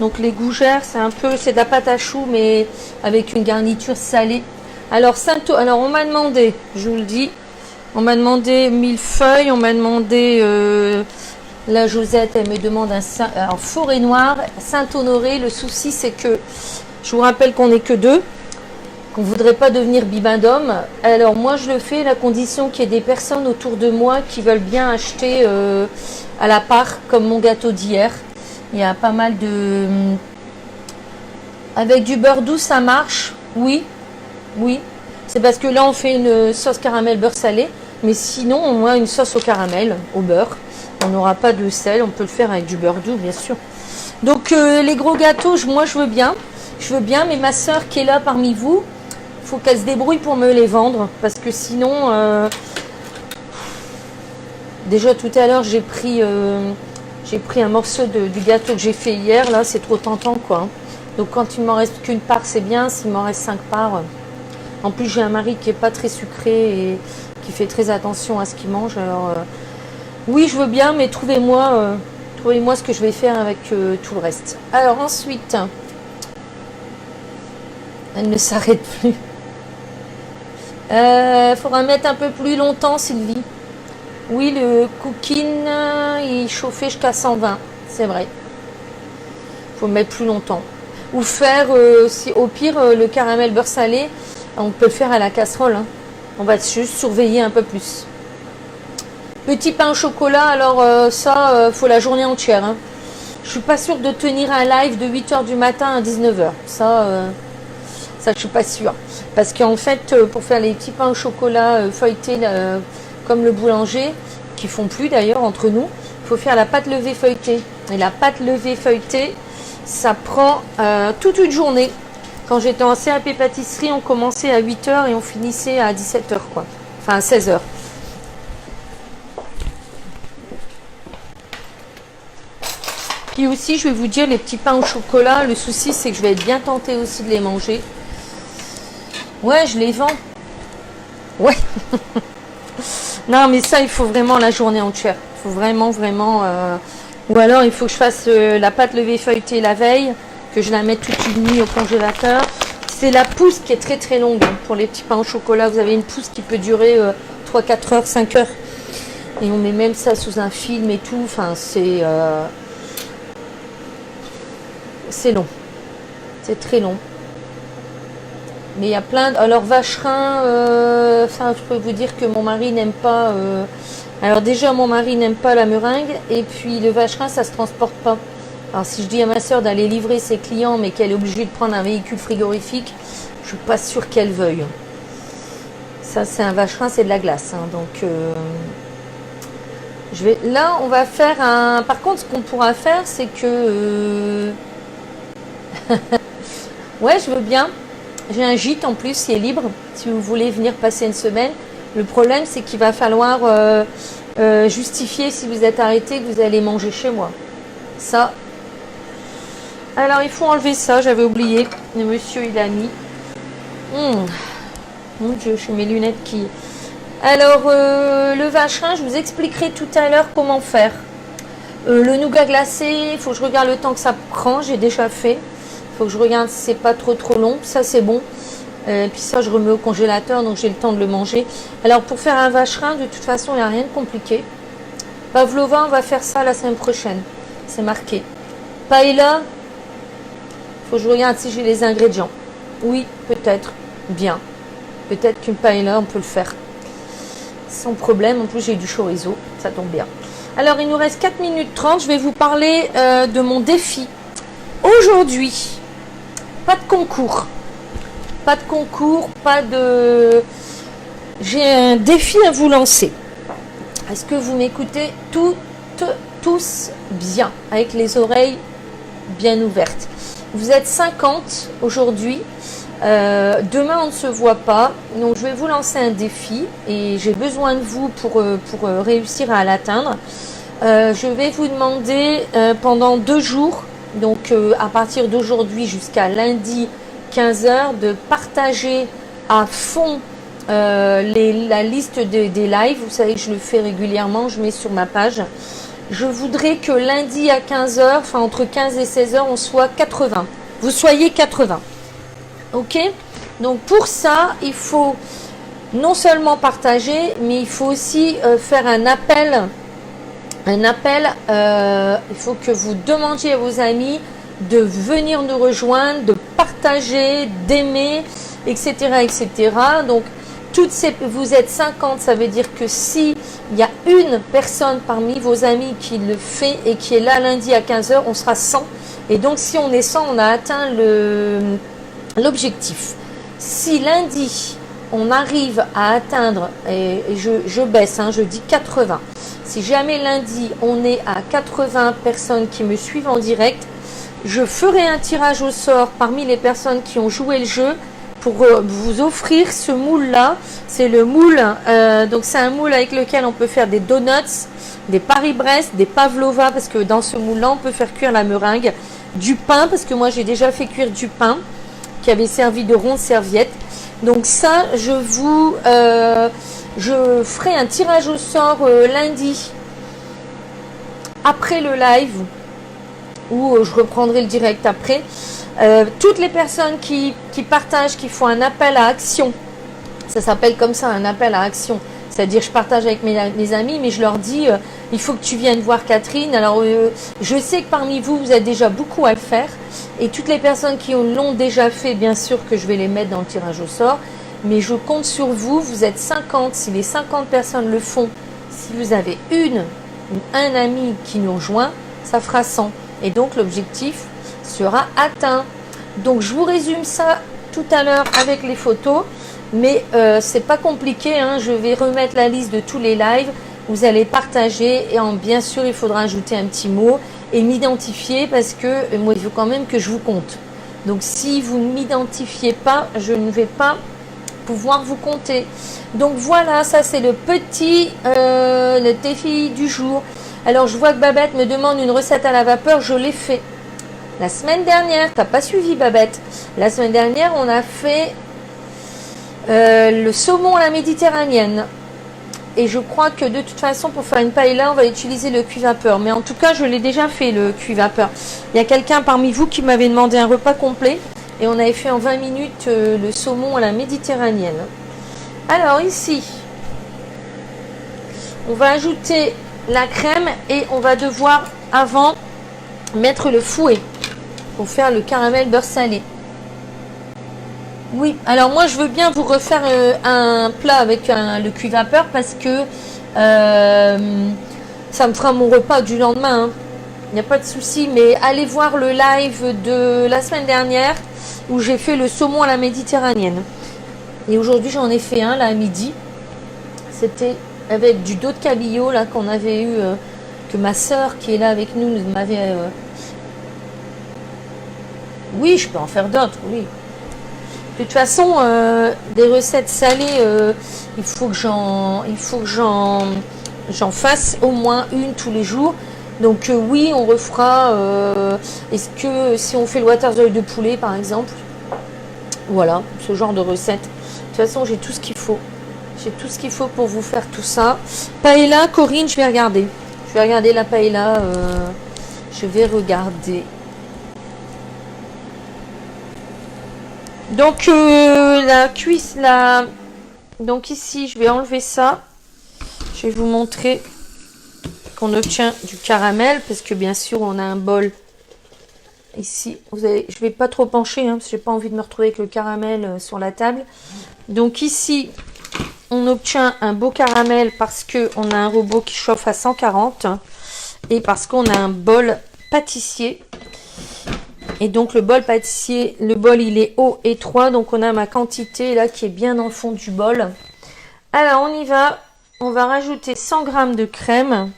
Donc les gougères, c'est de la pâte à choux, mais avec une garniture salée. Alors, on m'a demandé, je vous le dis, on m'a demandé millefeuille, on m'a demandé... la Josette, elle me demande un forêt noire, Saint-Honoré. Le souci, c'est que, je vous rappelle qu'on n'est que deux. Qu'on ne voudrait pas devenir bibendum. Alors moi je le fais à la condition qu'il y ait des personnes autour de moi qui veulent bien acheter à la part, comme mon gâteau d'hier. Il y a pas mal de... Avec du beurre doux ça marche, oui, oui. C'est parce que là on fait une sauce caramel beurre salé, mais sinon on a une sauce au caramel, au beurre. On n'aura pas de sel, on peut le faire avec du beurre doux bien sûr. Donc les gros gâteaux, moi je veux bien. Je veux bien, mais ma soeur qui est là parmi vous, il faut qu'elle se débrouille pour me les vendre. Parce que sinon, déjà tout à l'heure, j'ai pris J'ai pris un morceau du gâteau que j'ai fait hier, là, c'est trop tentant, quoi. Donc quand il m'en reste qu'une part, c'est bien. S'il m'en reste 5 parts... En plus, j'ai un mari qui est pas très sucré et qui fait très attention à ce qu'il mange. Alors, oui, je veux bien, mais trouvez-moi ce que je vais faire avec tout le reste. Alors ensuite, elle ne s'arrête plus. Faudra mettre un peu plus longtemps, Sylvie. Oui, le cooking, il chauffait jusqu'à 120, c'est vrai. Faut mettre plus longtemps. Ou faire, si, au pire, le caramel beurre salé, on peut le faire à la casserole. Hein. On va juste surveiller un peu plus. Petit pain au chocolat, alors ça, faut la journée entière. Hein. Je suis pas sûre de tenir un live de 8h du matin à 19h. Ça, je suis pas sûre. Parce qu'en fait, pour faire les petits pains au chocolat feuilletés, comme le boulanger, qui font plus d'ailleurs entre nous, il faut faire la pâte levée feuilletée. Et la pâte levée feuilletée, ça prend toute une journée. Quand j'étais en CAP pâtisserie, on commençait à 8h et on finissait à 17h, quoi. Enfin, à 16h. Puis aussi, je vais vous dire, les petits pains au chocolat, le souci, c'est que je vais être bien tentée aussi de les manger. Ouais, je les vends. Ouais. Non, mais ça, il faut vraiment la journée entière. Il faut vraiment... Ou alors, il faut que je fasse la pâte levée feuilletée la veille, que je la mette toute une nuit au congélateur. C'est la pousse qui est très très longue hein, pour les petits pains au chocolat. Vous avez une pousse qui peut durer 3-4 heures, 5 heures. Et on met même ça sous un film et tout. Enfin, c'est long. C'est très long. Mais il y a plein de... Alors, vacherin, je peux vous dire que mon mari n'aime pas... Alors déjà, mon mari n'aime pas la meringue. Et puis, le vacherin, ça se transporte pas. Alors si je dis à ma soeur d'aller livrer ses clients mais qu'elle est obligée de prendre un véhicule frigorifique, je suis pas sûre qu'elle veuille. Ça c'est un vacherin, c'est de la glace. Hein, donc là on va faire un... Par contre ce qu'on pourra faire c'est que... ouais je veux bien. J'ai un gîte en plus qui est libre si vous voulez venir passer une semaine. Le problème c'est qu'il va falloir justifier si vous êtes arrêté que vous allez manger chez moi. Ça... Alors, il faut enlever ça, j'avais oublié. Le monsieur, il a mis. Mon Dieu, j'ai mes lunettes qui... Alors, le vacherin, je vous expliquerai tout à l'heure comment faire. Le nougat glacé, il faut que je regarde le temps que ça prend. J'ai déjà fait. Il faut que je regarde si c'est pas trop long. Ça, c'est bon. Puis ça, je remets au congélateur, donc j'ai le temps de le manger. Alors, pour faire un vacherin, de toute façon, il n'y a rien de compliqué. Pavlova, on va faire ça la semaine prochaine. C'est marqué. Paella... Faut que je regarde si j'ai les ingrédients. Oui, peut-être. Bien. Peut-être qu'une paella, on peut le faire. Sans problème. En plus, j'ai du chorizo. Ça tombe bien. Alors, il nous reste 4 minutes 30. Je vais vous parler de mon défi. Aujourd'hui, pas de concours. Pas de concours, pas de... J'ai un défi à vous lancer. Est-ce que vous m'écoutez tous bien, avec les oreilles bien ouvertes? Vous êtes 50 aujourd'hui. Demain, on ne se voit pas. Donc, je vais vous lancer un défi et j'ai besoin de vous pour réussir à l'atteindre. Je vais vous demander pendant 2 jours, donc à partir d'aujourd'hui jusqu'à lundi 15h, de partager à fond la liste des lives. Vous savez que je le fais régulièrement, je mets sur ma page. Je voudrais que lundi à 15h, enfin entre 15 et 16h, on soit 80. Vous soyez 80. Ok? Donc pour ça, il faut non seulement partager, mais il faut aussi faire un appel. Il faut que vous demandiez à vos amis de venir nous rejoindre, de partager, d'aimer, etc., etc. Donc, vous êtes 50, ça veut dire que si il y a une personne parmi vos amis qui le fait et qui est là lundi à 15h, on sera 100. Et donc, si on est 100, on a atteint l'objectif. Si lundi, on arrive à atteindre, et je baisse, hein, je dis 80. Si jamais lundi, on est à 80 personnes qui me suivent en direct, je ferai un tirage au sort parmi les personnes qui ont joué le jeu. pour vous offrir ce moule-là. C'est le moule, donc c'est un moule avec lequel on peut faire des donuts, des Paris-Brest, des pavlova, parce que dans ce moule-là, on peut faire cuire la meringue, du pain, parce que moi j'ai déjà fait cuire du pain qui avait servi de ronde serviette. Donc ça, je ferai un tirage au sort lundi après le live, ou je reprendrai le direct après. Toutes les personnes qui partagent, qui font un appel à action, ça s'appelle comme ça, un appel à action. C'est-à-dire, je partage avec mes amis, mais je leur dis, il faut que tu viennes voir Catherine. Alors, je sais que parmi vous, vous êtes déjà beaucoup à le faire. Et toutes les personnes qui l'ont déjà fait, bien sûr que je vais les mettre dans le tirage au sort. Mais je compte sur vous, vous êtes 50. Si les 50 personnes le font, si vous avez une ou un ami qui nous rejoint, ça fera 100. Et donc, l'objectif sera atteint. Donc, je vous résume ça tout à l'heure avec les photos. Mais c'est pas compliqué, hein. Je vais remettre la liste de tous les lives. Vous allez partager et bien sûr, il faudra ajouter un petit mot et m'identifier parce que moi, il faut quand même que je vous compte. Donc, si vous ne m'identifiez pas, je ne vais pas pouvoir vous compter. Donc, voilà, ça c'est le défi du jour. Alors, je vois que Babette me demande une recette à la vapeur. Je l'ai fait la semaine dernière. T'as pas suivi, Babette? La semaine dernière, on a fait le saumon à la méditerranéenne. Et je crois que de toute façon, pour faire une paella, on va utiliser le cuit vapeur. Mais en tout cas, je l'ai déjà fait, le cuit vapeur. Il y a quelqu'un parmi vous qui m'avait demandé un repas complet. Et on avait fait en 20 minutes le saumon à la méditerranéenne. Alors ici, on va ajouter la crème. Et on va devoir, avant, mettre le fouet pour faire le caramel beurre salé. Oui, alors moi je veux bien vous refaire un plat avec le cuit vapeur parce que ça me fera mon repas du lendemain. Il n'y a pas de souci, mais allez voir le live de la semaine dernière où j'ai fait le saumon à la méditerranéenne. Et aujourd'hui j'en ai fait un là à midi. C'était avec du dos de cabillaud là qu'on avait eu, que ma soeur qui est là avec nous m'avait... Oui, je peux en faire d'autres, oui. De toute façon, des recettes salées, il faut que j'en fasse au moins une tous les jours. Donc oui, on refera. Est-ce que si on fait le waterzooi de poulet, par exemple, voilà, ce genre de recette. De toute façon, j'ai tout ce qu'il faut. J'ai tout ce qu'il faut pour vous faire tout ça. Paella, Corinne, je vais regarder. Je vais regarder la paella. Je vais regarder. Donc la cuisse là, donc ici je vais enlever ça, je vais vous montrer qu'on obtient du caramel parce que bien sûr on a un bol ici. Je vais pas trop pencher parce que j'ai pas envie de me retrouver avec le caramel sur la table. Donc ici on obtient un beau caramel parce que on a un robot qui chauffe à 140 et parce qu'on a un bol pâtissier. Et donc le bol pâtissier, le bol il est haut étroit, donc on a ma quantité là qui est bien dans le fond du bol. Alors on y va, on va rajouter 100 g de crème.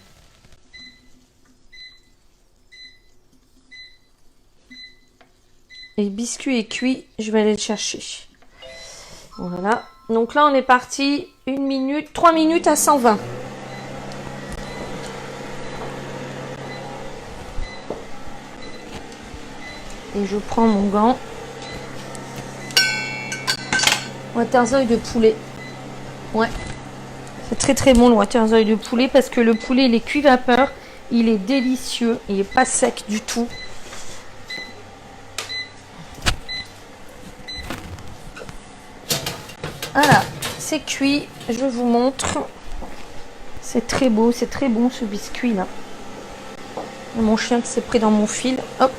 Et le biscuit est cuit, je vais aller le chercher. Voilà, donc là on est parti 3 minutes à 120. Et je prends mon gant. Waterzooi de poulet. Ouais. C'est très très bon le waterzooi de poulet parce que le poulet il est cuit vapeur. Il est délicieux. Il n'est pas sec du tout. Voilà. C'est cuit. Je vous montre. C'est très beau. C'est très bon ce biscuit là. Mon chien qui s'est pris dans mon fil. Hop.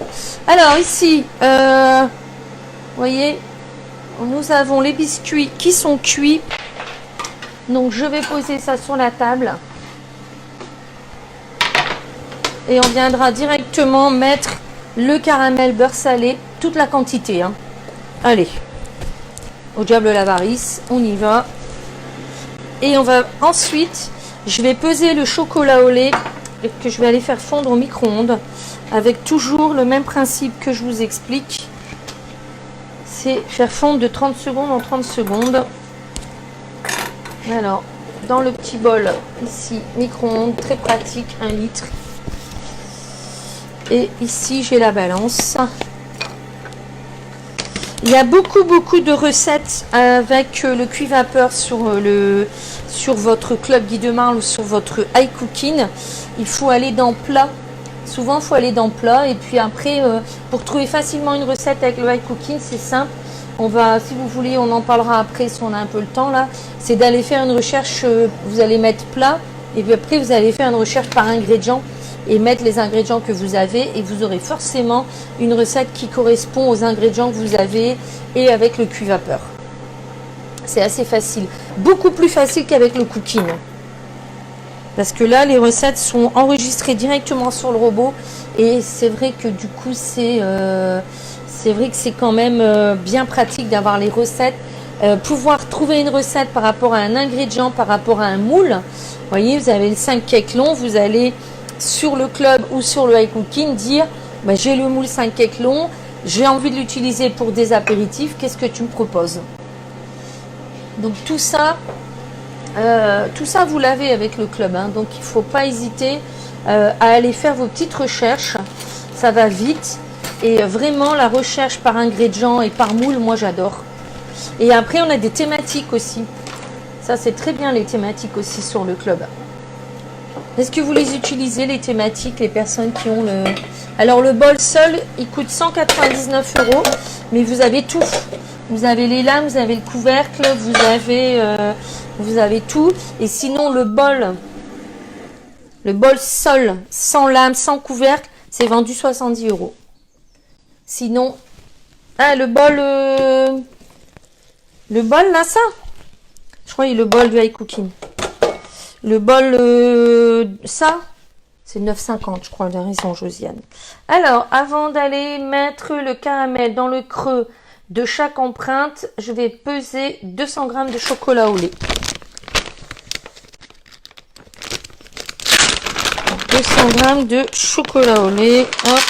Alors ici, vous voyez, nous avons les biscuits qui sont cuits. Donc je vais poser ça sur la table. Et on viendra directement mettre le caramel beurre salé, toute la quantité. Hein. Allez, au diable l'avarice, on y va. Et on va ensuite, je vais peser le chocolat au lait que je vais aller faire fondre au micro-ondes avec toujours le même principe que je vous explique. c'est faire fondre de 30 secondes en 30 secondes. Alors, dans le petit bol, ici, micro-ondes, très pratique, 1 litre. Et ici, j'ai la balance. Il y a beaucoup de recettes avec le cuit vapeur sur votre club Guy de Marle ou sur votre high cooking. Il faut aller dans plat. Souvent, il faut aller dans plat. Et puis après, pour trouver facilement une recette avec le high cooking, c'est simple. On va, si vous voulez, on en parlera après si on a un peu le temps là. C'est d'aller faire une recherche, vous allez mettre plat. Et puis après, vous allez faire une recherche par ingrédients et mettre les ingrédients que vous avez. Et vous aurez forcément une recette qui correspond aux ingrédients que vous avez et avec le cuit vapeur. C'est assez facile. Beaucoup plus facile qu'avec le cooking. Parce que là, les recettes sont enregistrées directement sur le robot. Et c'est vrai que du coup, c'est vrai que c'est quand même bien pratique d'avoir les recettes. Pouvoir trouver une recette par rapport à un ingrédient, par rapport à un moule. Vous voyez, vous avez le 5 cakes longs, vous allez sur le club ou sur le high cooking dire bah, j'ai le moule 5 cakes longs, j'ai envie de l'utiliser pour des apéritifs, qu'est-ce que tu me proposes? Donc tout ça vous l'avez avec le club, hein. Donc il ne faut pas hésiter à aller faire vos petites recherches, ça va vite. Et vraiment, la recherche par ingrédients et par moule, moi j'adore. Et après, on a des thématiques aussi. Ça, c'est très bien les thématiques aussi sur le club. Est-ce que vous les utilisez, les thématiques, les personnes qui ont le... Alors, le bol seul, il coûte 199 €, mais vous avez tout. Vous avez les lames, vous avez le couvercle, vous avez tout. Et sinon, le bol seul, sans lame, sans couvercle, c'est vendu 70 €. Sinon, le bol là, ça, je crois, le bol du high cooking. Le bol, ça, c'est 9,50, je crois, elle a raison, Josiane. Alors, avant d'aller mettre le caramel dans le creux de chaque empreinte, je vais peser 200 g de chocolat au lait. 200 g de chocolat au lait, hop.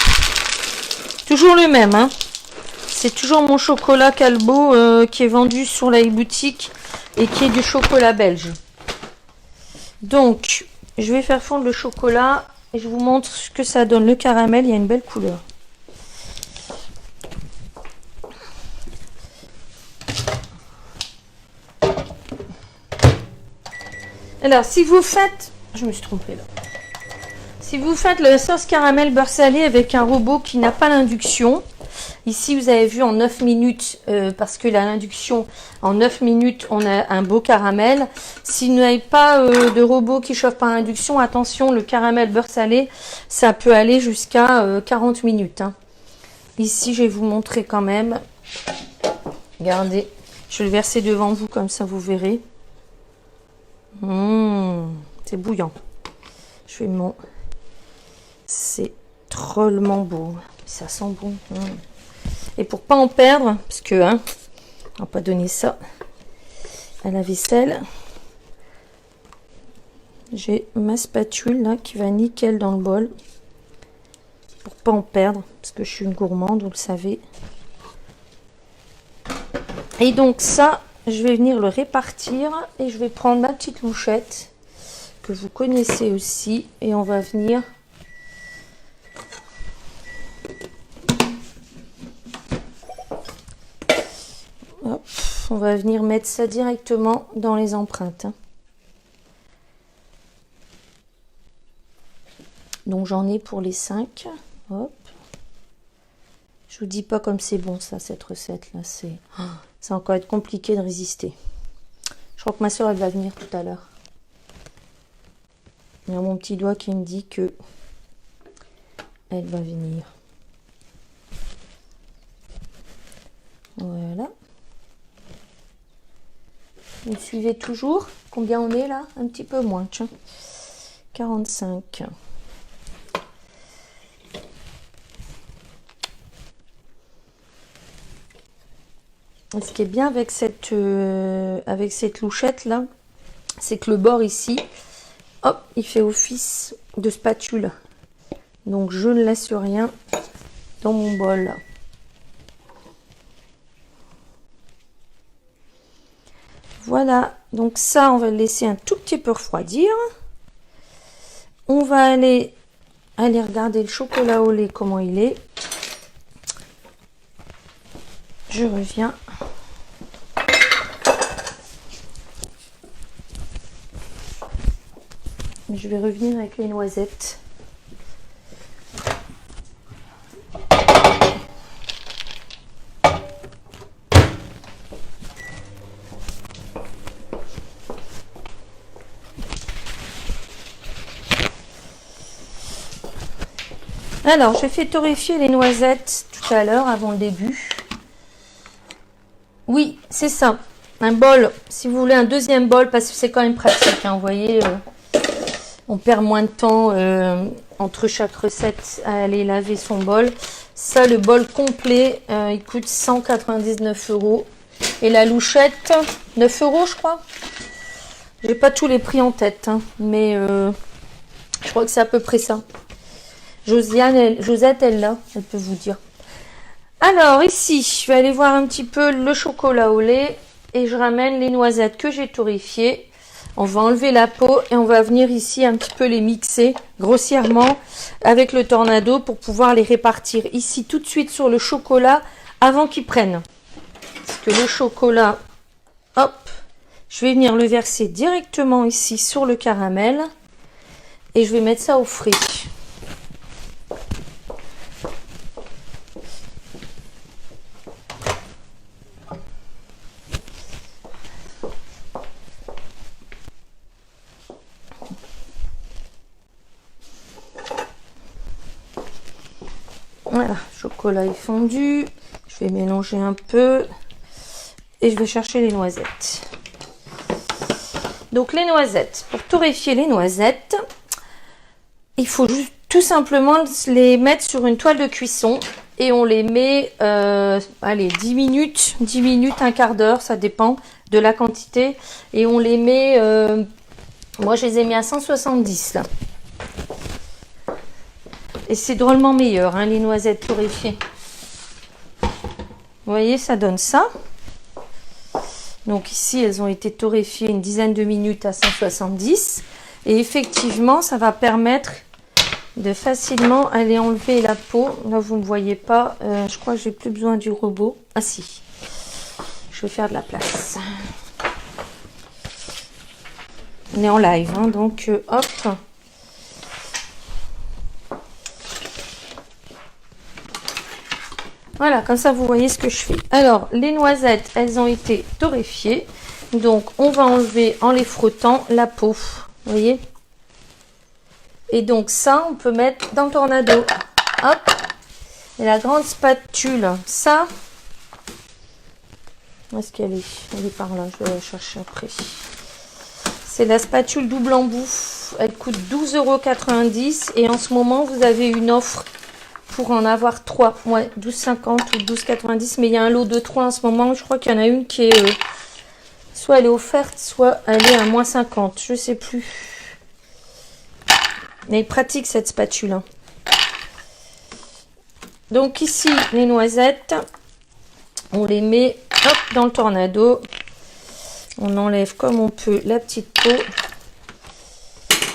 Toujours le même, hein. C'est toujours mon chocolat Calbo qui est vendu sur la e-boutique et qui est du chocolat belge. Donc, je vais faire fondre le chocolat et je vous montre ce que ça donne. Le caramel, il y a une belle couleur. Alors, si vous faites... Je me suis trompée là. Si vous faites la sauce caramel beurre salé avec un robot qui n'a pas l'induction, ici vous avez vu en 9 minutes, parce que l'induction, en 9 minutes, on a un beau caramel. Si vous n'avez pas de robot qui chauffe par induction, attention, le caramel beurre salé, ça peut aller jusqu'à 40 minutes. Hein. Ici, je vais vous montrer quand même. Regardez, je vais le verser devant vous, comme ça vous verrez. C'est bouillant. Je fais mon... C'est drôlement beau. Ça sent bon. Et pour pas en perdre, parce que on va pas donner ça à la vaisselle, j'ai ma spatule là qui va nickel dans le bol pour pas en perdre, parce que je suis une gourmande, vous le savez. Et donc ça, je vais venir le répartir et je vais prendre ma petite louchette que vous connaissez aussi et on va venir mettre ça directement dans les empreintes. Donc j'en ai pour les 5. Hop. Je vous dis pas comme c'est bon ça, cette recette là. Ça va encore être compliqué de résister. Je crois que ma soeur elle va venir tout à l'heure. Il y a mon petit doigt qui me dit que elle va venir. Voilà. Vous suivez toujours. Combien on est là? Un petit peu moins. Tiens. 45. Et ce qui est bien avec cette louchette là, c'est que le bord ici, hop, il fait office de spatule. Donc je ne laisse rien dans mon bol. Voilà, donc ça, on va le laisser un tout petit peu refroidir. On va aller regarder le chocolat au lait, comment il est. Je reviens. Je vais revenir avec les noisettes. Alors, j'ai fait torréfier les noisettes tout à l'heure, avant le début. Oui, c'est ça. Un bol, si vous voulez un deuxième bol, parce que c'est quand même pratique. Hein, vous voyez, on perd moins de temps entre chaque recette à aller laver son bol. Ça, le bol complet, il coûte 199 €. Et la louchette, 9 € je crois. J'ai pas tous les prix en tête, hein, mais je crois que c'est à peu près ça. Josette, elle là, elle peut vous dire. Alors ici, je vais aller voir un petit peu le chocolat au lait et je ramène les noisettes que j'ai torréfiées. On va enlever la peau et on va venir ici un petit peu les mixer grossièrement avec le tornado pour pouvoir les répartir ici tout de suite sur le chocolat avant qu'ils prennent. Parce que le chocolat, hop, je vais venir le verser directement ici sur le caramel et je vais mettre ça au frais. Voilà, le chocolat est fondu. Je vais mélanger un peu et je vais chercher les noisettes. Donc les noisettes, pour torréfier les noisettes, il faut juste tout simplement les mettre sur une toile de cuisson et on les met, allez, 10 minutes, un quart d'heure, ça dépend de la quantité. Et on les met, moi je les ai mis à 170 là. Et c'est drôlement meilleur, hein, les noisettes torréfiées. Vous voyez, ça donne ça. Donc ici, elles ont été torréfiées une dizaine de minutes à 170. Et effectivement, ça va permettre de facilement aller enlever la peau. Là, vous ne me voyez pas. Je crois que j'ai plus besoin du robot. Ah si. Je vais faire de la place. On est en live, hein, donc hop. Voilà, comme ça, vous voyez ce que je fais. Alors, les noisettes, elles ont été torréfiées. Donc, on va enlever, en les frottant, la peau. Vous voyez? Et donc, ça, on peut mettre dans le tornado. Hop. Et la grande spatule, ça. Où est-ce qu'elle est? Elle est par là, je vais la chercher après. C'est la spatule double embout. Elle coûte 12,90 € et en ce moment, vous avez une offre pour en avoir 3. Ouais, 12,50 ou 12,90. Mais il y a un lot de 3 en ce moment. Je crois qu'il y en a une qui est... soit elle est offerte, soit elle est à moins 50. Je sais plus. Mais pratique cette spatule. Hein. Donc ici, les noisettes, on les met hop, dans le tornado. On enlève comme on peut la petite peau.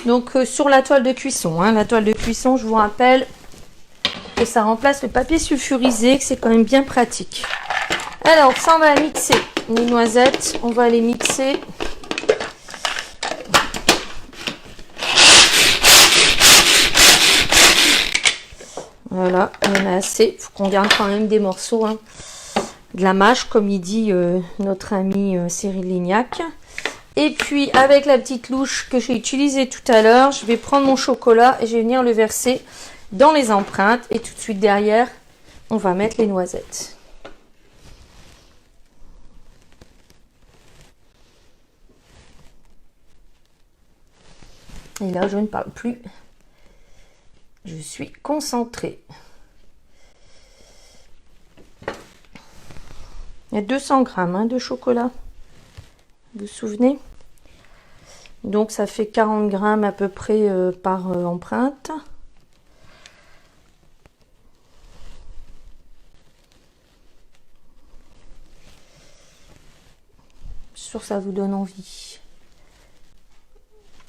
Donc sur la toile de cuisson. Hein, la toile de cuisson, je vous rappelle que ça remplace le papier sulfurisé, que c'est quand même bien pratique. Alors, ça on va mixer les noisettes. On va les mixer. Voilà, il y en a assez. Il faut qu'on garde quand même des morceaux. Hein. De la mâche, comme il dit notre ami Cyril Lignac. Et puis, avec la petite louche que j'ai utilisée tout à l'heure, je vais prendre mon chocolat et je vais venir le verser dans les empreintes. Et tout de suite derrière, on va mettre les noisettes. Et là, je ne parle plus. Je suis concentrée. Il y a 200 grammes hein, de chocolat. Vous vous souvenez? Donc, ça fait 40 grammes à peu près par empreinte. sûr que ça vous donne envie.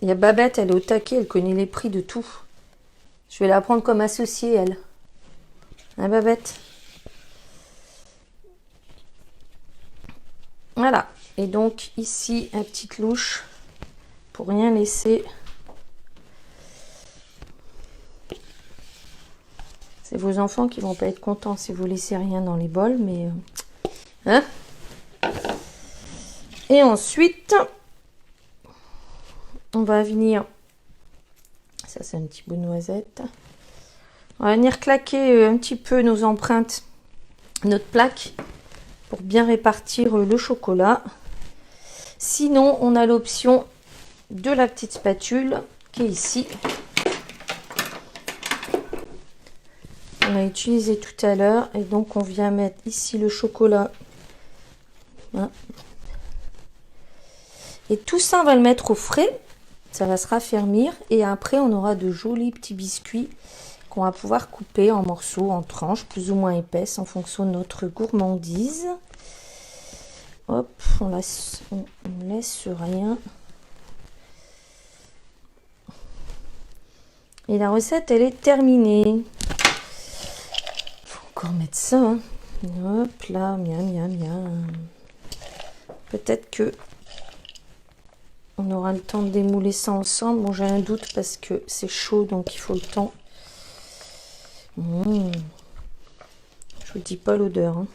Il y a Babette, elle est au taquet, elle connaît les prix de tout. Je vais la prendre comme associée, elle. Hein, Babette? Voilà. Et donc, ici, une petite louche pour rien laisser. C'est vos enfants qui vont pas être contents si vous laissez rien dans les bols, mais... Hein? Et ensuite, on va venir... Ça, c'est un petit bout de noisette. On va venir claquer un petit peu nos empreintes, notre plaque, pour bien répartir le chocolat. Sinon, on a l'option de la petite spatule qui est ici. On a utilisé tout à l'heure et donc on vient mettre ici le chocolat. Voilà. Et tout ça, on va le mettre au frais. Ça va se raffermir et après, on aura de jolis petits biscuits qu'on va pouvoir couper en morceaux, en tranches, plus ou moins épaisses en fonction de notre gourmandise. Hop, on laisse rien. Et la recette, elle est terminée. Faut encore mettre ça. Hein. Hop là, miam, miam, miam. Peut-être que on aura le temps de démouler ça ensemble. Bon, j'ai un doute parce que c'est chaud, donc il faut le temps. Je vous dis pas l'odeur. Hein.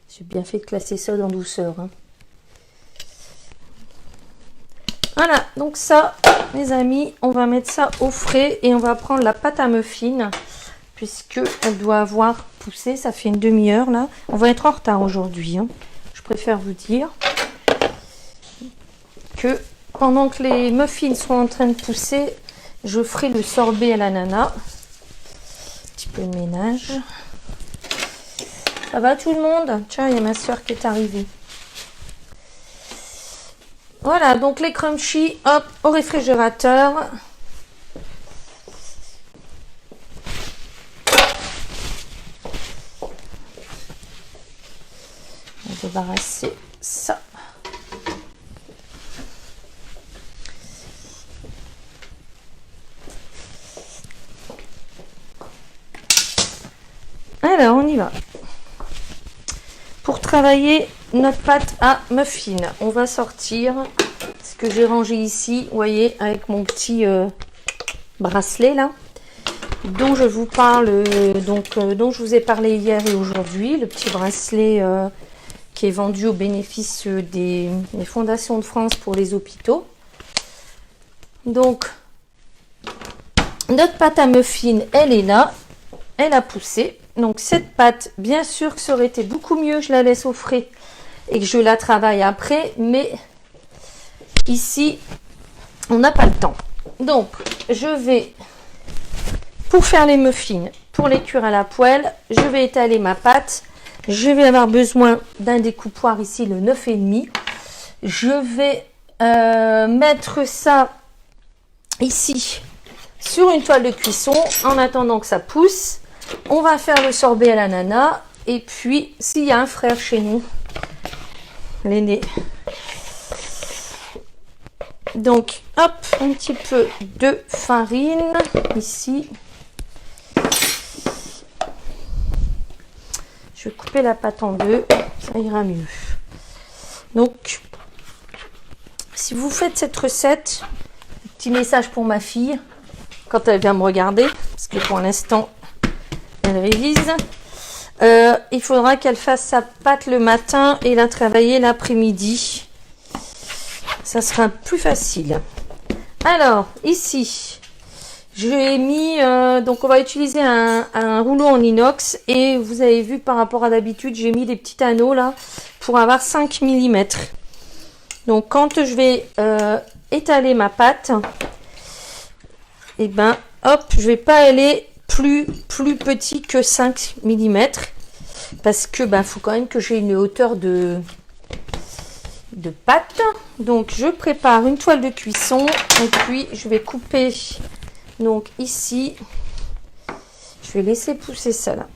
J'ai bien fait de classer ça dans douceur. Hein. Voilà, donc ça, mes amis, on va mettre ça au frais et on va prendre la pâte à muffins puisque elle doit avoir poussé. Ça fait une demi-heure là. On va être en retard aujourd'hui. Hein. Je préfère vous dire que pendant que les muffins sont en train de pousser, je ferai le sorbet à l'ananas. Un petit peu de ménage. Ça va tout le monde? Tiens, il y a ma soeur qui est arrivée. Voilà, donc les crunchy, hop, au réfrigérateur. On va débarrasser ça. Alors, on y va. Pour travailler notre pâte à muffins, on va sortir ce que j'ai rangé ici, vous voyez, avec mon petit bracelet là, dont je vous parle, dont je vous ai parlé hier et aujourd'hui, le petit bracelet qui est vendu au bénéfice des fondations de France pour les hôpitaux. Donc, notre pâte à muffins, elle est là, elle a poussé. Donc cette pâte, bien sûr que ça aurait été beaucoup mieux, je la laisse au frais et que je la travaille après, mais ici, on n'a pas le temps. Donc, je vais, pour faire les muffins, pour les cuire à la poêle, je vais étaler ma pâte. Je vais avoir besoin d'un découpoir ici, le 9,5. Je vais mettre ça ici sur une toile de cuisson en attendant que ça pousse. On va faire le sorbet à l'ananas. Et puis, s'il y a un frère chez nous, l'aîné. Donc, hop, un petit peu de farine ici. Je vais couper la pâte en deux, ça ira mieux. Donc, si vous faites cette recette, petit message pour ma fille, quand elle vient me regarder, parce que pour l'instant, elle révise. Il faudra qu'elle fasse sa pâte le matin et la travailler l'après-midi. Ça sera plus facile. Alors, ici, j'ai mis... donc, on va utiliser un rouleau en inox. Et vous avez vu, par rapport à d'habitude, j'ai mis des petits anneaux là pour avoir 5 mm. Donc, quand je vais étaler ma pâte, et ben, hop, je vais pas aller plus petit que 5 mm. Parce que, ben, faut quand même que j'ai une hauteur de pâte. Donc je prépare une toile de cuisson et puis je vais couper. Donc ici je vais laisser pousser ça là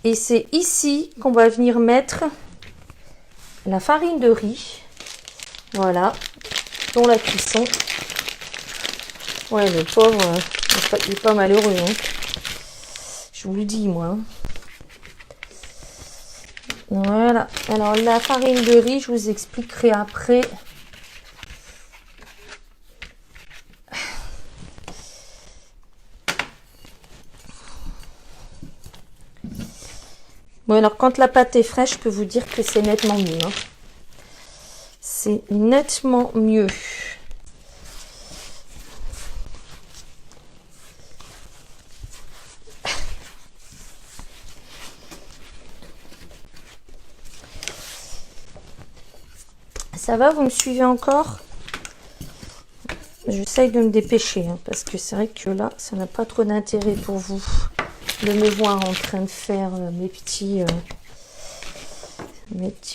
Et c'est ici qu'on va venir mettre la farine de riz. Voilà, dans la cuisson. Ouais, le pauvre, il n'est pas malheureux. Hein. Je vous le dis, moi. Hein. Voilà. Alors, la farine de riz, je vous expliquerai après. Bon, alors, quand la pâte est fraîche, je peux vous dire que c'est nettement mieux. Hein. C'est nettement mieux. Ça va, vous me suivez encore? J'essaye de me dépêcher, hein, parce que c'est vrai que là, ça n'a pas trop d'intérêt pour vous de me voir en train de faire mes petits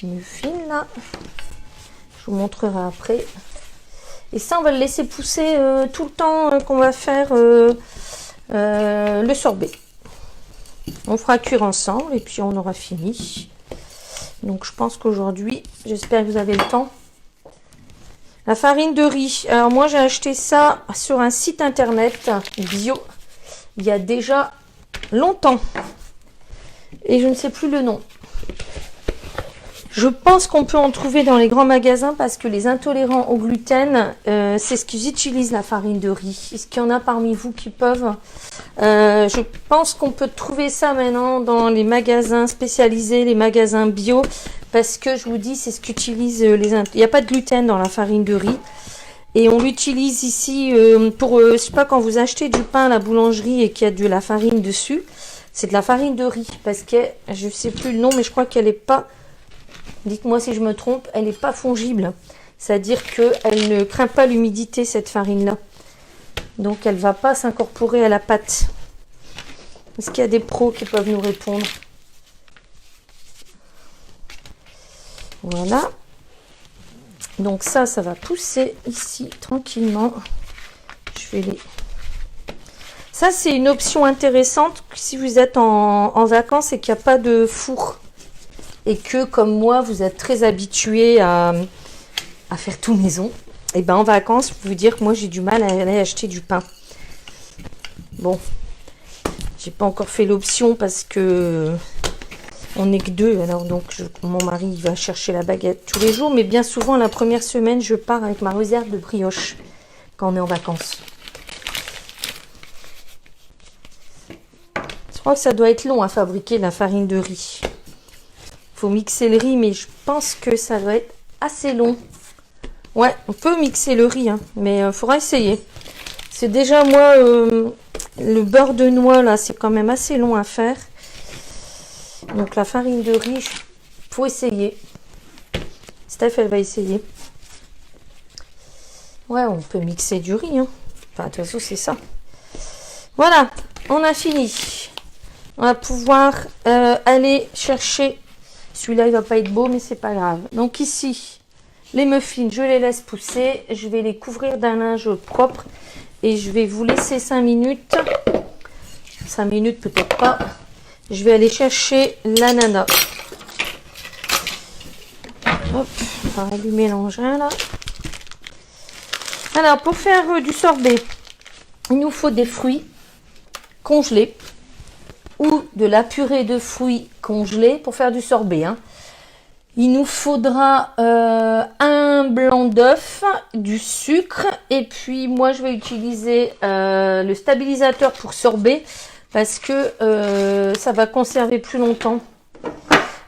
muffins, là. Je vous montrerai après. Et ça, on va le laisser pousser tout le temps qu'on va faire le sorbet. On fera cuire ensemble et puis on aura fini. Donc, je pense qu'aujourd'hui, j'espère que vous avez le temps. La farine de riz. Alors, moi, j'ai acheté ça sur un site internet bio. Il y a déjà longtemps. Et je ne sais plus le nom. Je pense qu'on peut en trouver dans les grands magasins parce que les intolérants au gluten, c'est ce qu'ils utilisent, la farine de riz. Est-ce qu'il y en a parmi vous qui peuvent? Je pense qu'on peut trouver ça maintenant dans les magasins spécialisés, les magasins bio, parce que je vous dis, c'est ce qu'utilisent les intolérants. Il n'y a pas de gluten dans la farine de riz. Et on l'utilise ici pour, je sais pas, quand vous achetez du pain à la boulangerie et qu'il y a de la farine dessus, c'est de la farine de riz. Parce que, je ne sais plus le nom, mais je crois qu'elle n'est pas... Dites-moi si je me trompe, elle n'est pas fongible. C'est-à-dire qu'elle ne craint pas l'humidité, cette farine-là. Donc, elle ne va pas s'incorporer à la pâte. Est-ce qu'il y a des pros qui peuvent nous répondre? Voilà. Donc, ça va pousser ici, tranquillement. Je vais les... Ça, c'est une option intéressante si vous êtes en vacances et qu'il n'y a pas de four. Et que, comme moi, vous êtes très habitué à faire tout maison, et ben en vacances, je peux vous dire que moi, j'ai du mal à aller acheter du pain. Bon, j'ai pas encore fait l'option parce que on n'est que deux. Alors, donc, mon mari il va chercher la baguette tous les jours. Mais bien souvent, la première semaine, je pars avec ma réserve de brioche quand on est en vacances. Je crois que ça doit être long à fabriquer la farine de riz. Faut mixer le riz, mais je pense que ça doit être assez long. Ouais, on peut mixer le riz, hein, mais il faudra essayer. C'est déjà, moi, le beurre de noix, là, c'est quand même assez long à faire. Donc, la farine de riz, il faut essayer. Steph, elle va essayer. Ouais, on peut mixer du riz. Hein. Enfin, de toute façon, c'est ça. Voilà, on a fini. On va pouvoir aller chercher... Celui-là, il va pas être beau, mais c'est pas grave. Donc ici, les muffins, je les laisse pousser. Je vais les couvrir d'un linge propre. Et je vais vous laisser 5 minutes. 5 minutes, peut-être pas. Je vais aller chercher l'ananas. Hop, on va allumer l'engin, là. Alors, pour faire du sorbet, il nous faut des fruits congelés. Ou de la purée de fruits congelés pour faire du sorbet. Hein. Il nous faudra un blanc d'œuf, du sucre et puis moi je vais utiliser le stabilisateur pour sorbet parce que ça va conserver plus longtemps.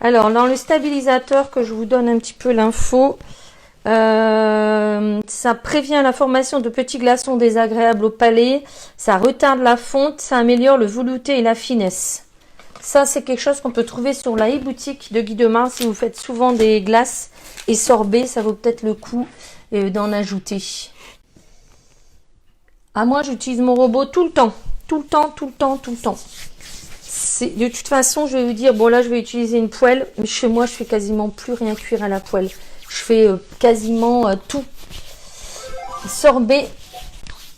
Alors dans le stabilisateur, que je vous donne un petit peu l'info, ça prévient la formation de petits glaçons désagréables au palais, ça retarde la fonte, ça améliore le velouté et la finesse. Ça, c'est quelque chose qu'on peut trouver sur la e-boutique de Guy Demar. Si vous faites souvent des glaces et sorbets, ça vaut peut-être le coup d'en ajouter. Ah, moi, j'utilise mon robot tout le temps. Tout le temps, tout le temps, tout le temps. De toute façon, je vais vous dire, bon là, je vais utiliser une poêle. Mais chez moi, je fais quasiment plus rien cuire à la poêle. Je fais quasiment tout. Sorbet.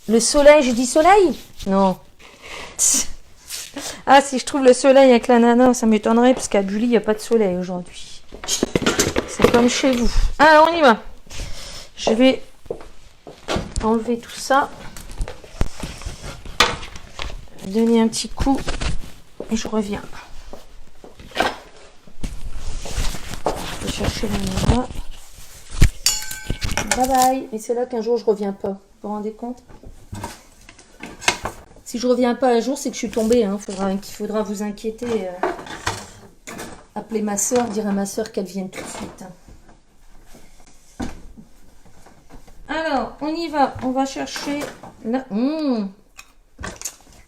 Le soleil, j'ai dit soleil? Non. Ah, si je trouve le soleil avec l'ananas, ça m'étonnerait parce qu'à Bully, il n'y a pas de soleil aujourd'hui. C'est comme chez vous. Alors, on y va. Je vais enlever tout ça. Donner un petit coup et je reviens. Je vais chercher l'ananas. Bye bye. Et c'est là qu'un jour je reviens pas. Vous vous rendez compte? Si je reviens pas un jour, c'est que je suis tombée. Hein. Il faudra vous inquiéter. Appeler ma soeur, dire à ma soeur qu'elle vienne tout de suite. Alors, on y va. On va chercher la... une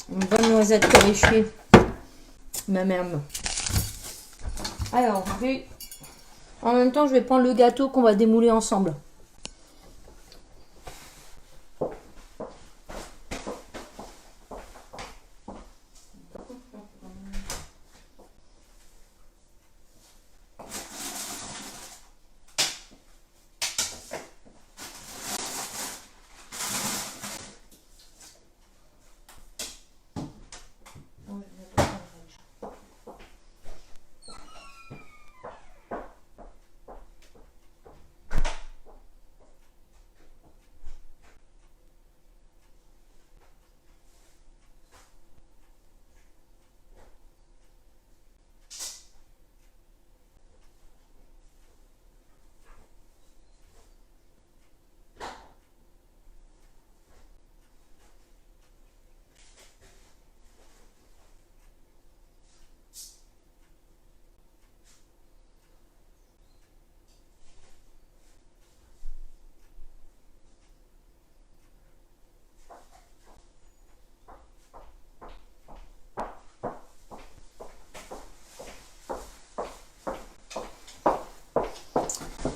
bonne noisette torréfiée. Ma mère. Alors, en même temps, je vais prendre le gâteau qu'on va démouler ensemble.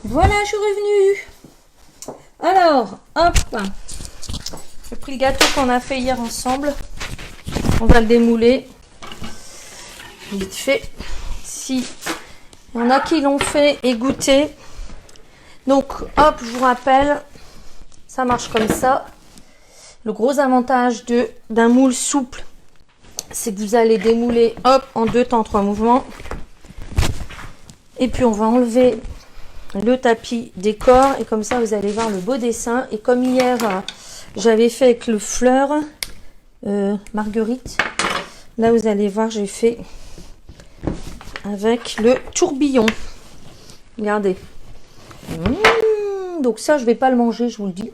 Voilà, je suis revenue. Alors, hop. J'ai pris le gâteau qu'on a fait hier ensemble. On va le démouler. Vite fait. Si il y en a qui l'ont fait et goûté. Donc, hop, je vous rappelle, ça marche comme ça. Le gros avantage d'un moule souple, c'est que vous allez démouler, hop, en 2 temps 3 mouvements. Et puis, on va enlever le tapis décor et comme ça vous allez voir le beau dessin. Et comme hier j'avais fait avec le fleur marguerite, là vous allez voir j'ai fait avec le tourbillon. Regardez. Donc ça je vais pas le manger, je vous le dis.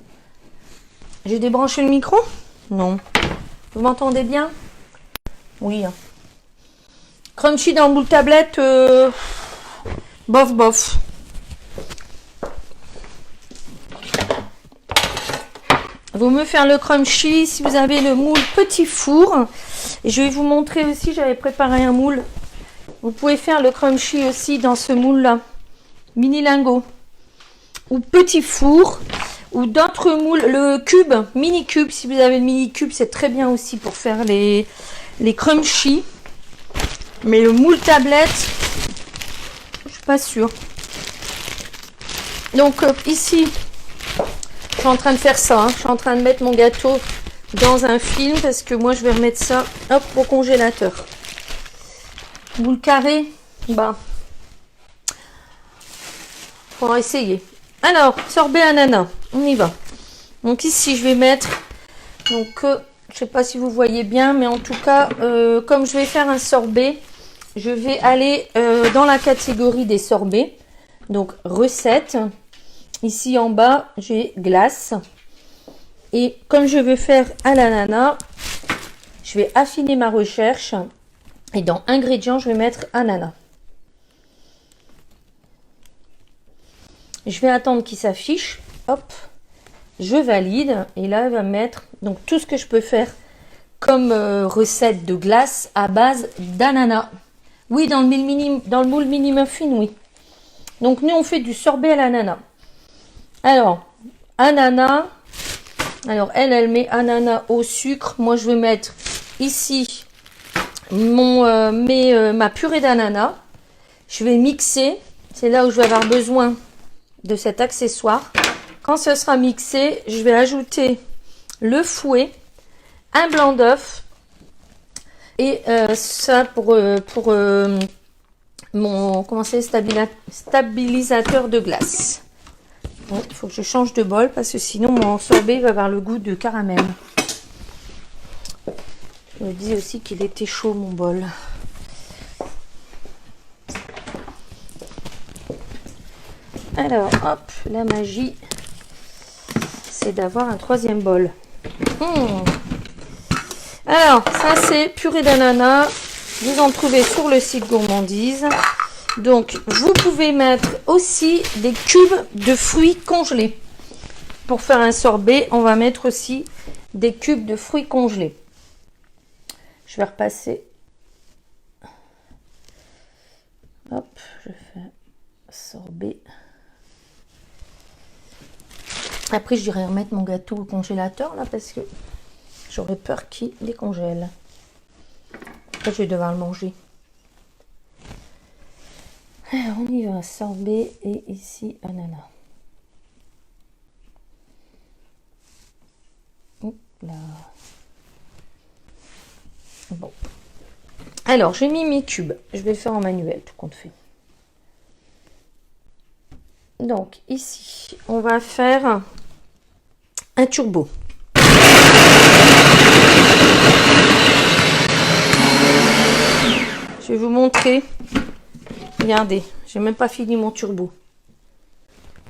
J'ai débranché le micro? Non. Vous m'entendez bien? Oui. Crunchy dans le boule tablette, bof bof. Vaut mieux faire le crunchy si vous avez le moule petit four. Et je vais vous montrer aussi, j'avais préparé un moule. Vous pouvez faire le crunchy aussi dans ce moule là. Mini lingot. Ou petit four. Ou d'autres moules. Le cube, mini cube. Si vous avez le mini cube, c'est très bien aussi pour faire les crunchy. Mais le moule tablette, je suis pas sûre. Donc ici... Je suis en train de faire ça, hein. Je suis en train de mettre mon gâteau dans un film parce que moi je vais remettre ça hop, au congélateur. Moule carré, bah, faudra essayer. Alors, sorbet ananas, on y va. Donc ici je vais mettre, donc je sais pas si vous voyez bien, mais en tout cas, comme je vais faire un sorbet, je vais aller dans la catégorie des sorbets. Donc recette. Ici en bas, j'ai glace. Et comme je veux faire à l'ananas, je vais affiner ma recherche. Et dans ingrédients, je vais mettre ananas. Je vais attendre qu'il s'affiche. Hop, je valide. Et là, il va me mettre donc tout ce que je peux faire comme recette de glace à base d'ananas. Oui, dans le moule mini muffin, oui. Donc nous, on fait du sorbet à l'ananas. Alors, ananas. Alors, elle met ananas au sucre. Moi, je vais mettre ici ma purée d'ananas. Je vais mixer. C'est là où je vais avoir besoin de cet accessoire. Quand ce sera mixé, je vais ajouter le fouet, un blanc d'œuf Et ça pour mon stabilisateur de glace. Bon, il faut que je change de bol parce que sinon mon sorbet va avoir le goût de caramel. Je me dis aussi qu'il était chaud mon bol. Alors, hop, la magie, c'est d'avoir un troisième bol. Alors, ça c'est purée d'ananas. Vous en trouvez sur le site Gourmandise. Donc, vous pouvez mettre aussi des cubes de fruits congelés. Pour faire un sorbet, on va mettre aussi des cubes de fruits congelés. Je vais repasser. Hop, je fais sorbet. Après, je dirais remettre mon gâteau au congélateur là parce que j'aurais peur qu'il décongèle. Après, je vais devoir le manger. Alors, on y va, sorbet et ici ananas. Hop là. Bon. Alors, j'ai mis mes cubes. Je vais le faire en manuel, tout compte fait. Donc, ici, on va faire un turbo. Je vais vous montrer. Regardez, j'ai même pas fini mon turbo.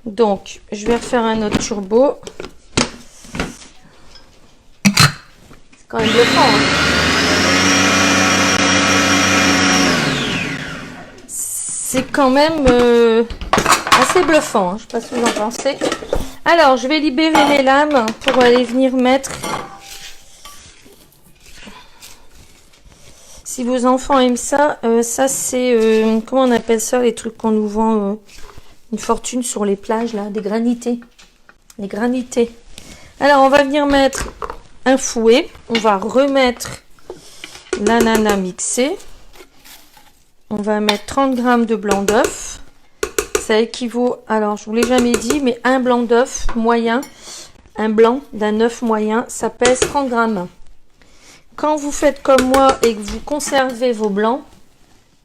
Donc, je vais refaire un autre turbo. C'est quand même bluffant, hein. C'est quand même assez bluffant, hein. Je ne sais pas ce que vous en pensez. Alors, je vais libérer mes lames pour aller venir mettre. Si vos enfants aiment ça, ça c'est, comment on appelle ça, les trucs qu'on nous vend une fortune sur les plages, là, des granités. Les granités. Alors, on va venir mettre un fouet. On va remettre l'ananas mixé. On va mettre 30 g de blanc d'œuf. Ça équivaut, alors je vous l'ai jamais dit, mais un blanc d'œuf moyen, un blanc d'un œuf moyen, ça pèse 30 g. Quand vous faites comme moi et que vous conservez vos blancs,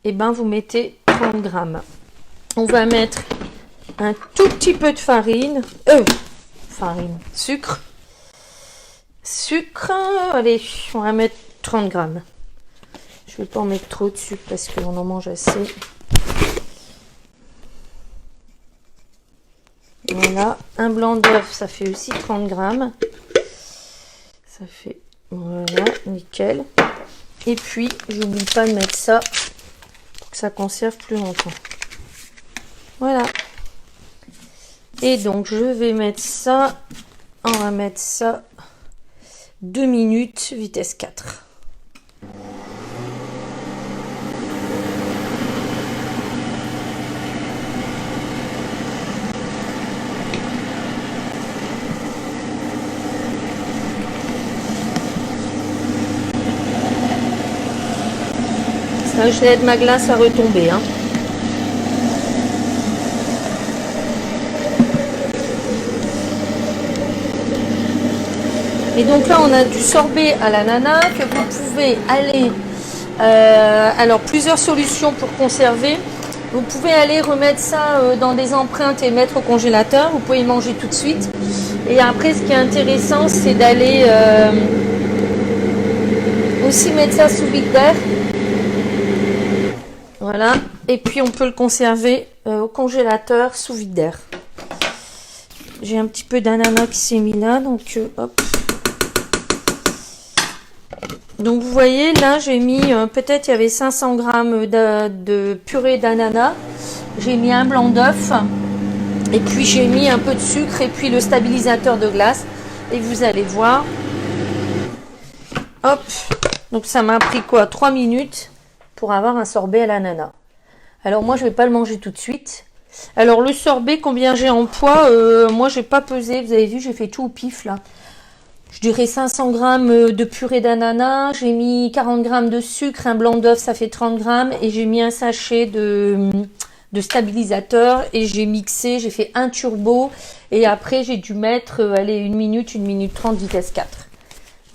et ben vous mettez 30 g. On va mettre un tout petit peu de farine, sucre. Sucre, allez, on va mettre 30 g. Je vais pas en mettre trop de sucre parce qu'on en mange assez. Voilà, un blanc d'œuf, ça fait aussi 30 g. Ça fait, voilà, nickel. Et puis, j'oublie pas de mettre ça pour que ça conserve plus longtemps. Voilà. Et donc, je vais mettre ça, on va mettre ça 2 minutes, vitesse 4. Ça, je laisse ma glace à retomber, hein. Et donc là, on a du sorbet à l'ananas que vous pouvez aller... alors, plusieurs solutions pour conserver. Vous pouvez aller remettre ça dans des empreintes et mettre au congélateur. Vous pouvez manger tout de suite. Et après, ce qui est intéressant, c'est d'aller aussi mettre ça sous vide d'air. Voilà. Et puis, on peut le conserver au congélateur sous vide d'air. J'ai un petit peu d'ananas qui s'est mis là. Donc, hop. Donc vous voyez, là j'ai mis, peut-être il y avait 500 g de purée d'ananas. J'ai mis un blanc d'œuf. Et puis j'ai mis un peu de sucre et puis le stabilisateur de glace. Et vous allez voir. Hop. Donc ça m'a pris quoi? 3 minutes pour avoir un sorbet à l'ananas. Alors moi je vais pas le manger tout de suite. Alors le sorbet, combien j'ai en poids? Moi j'ai pas pesé. Vous avez vu, j'ai fait tout au pif là. Je dirais 500 g de purée d'ananas, j'ai mis 40 g de sucre, un blanc d'œuf, ça fait 30 g, et j'ai mis un sachet de stabilisateur, et j'ai mixé, j'ai fait un turbo, et après j'ai dû mettre, allez, 1 minute 30, vitesse 4.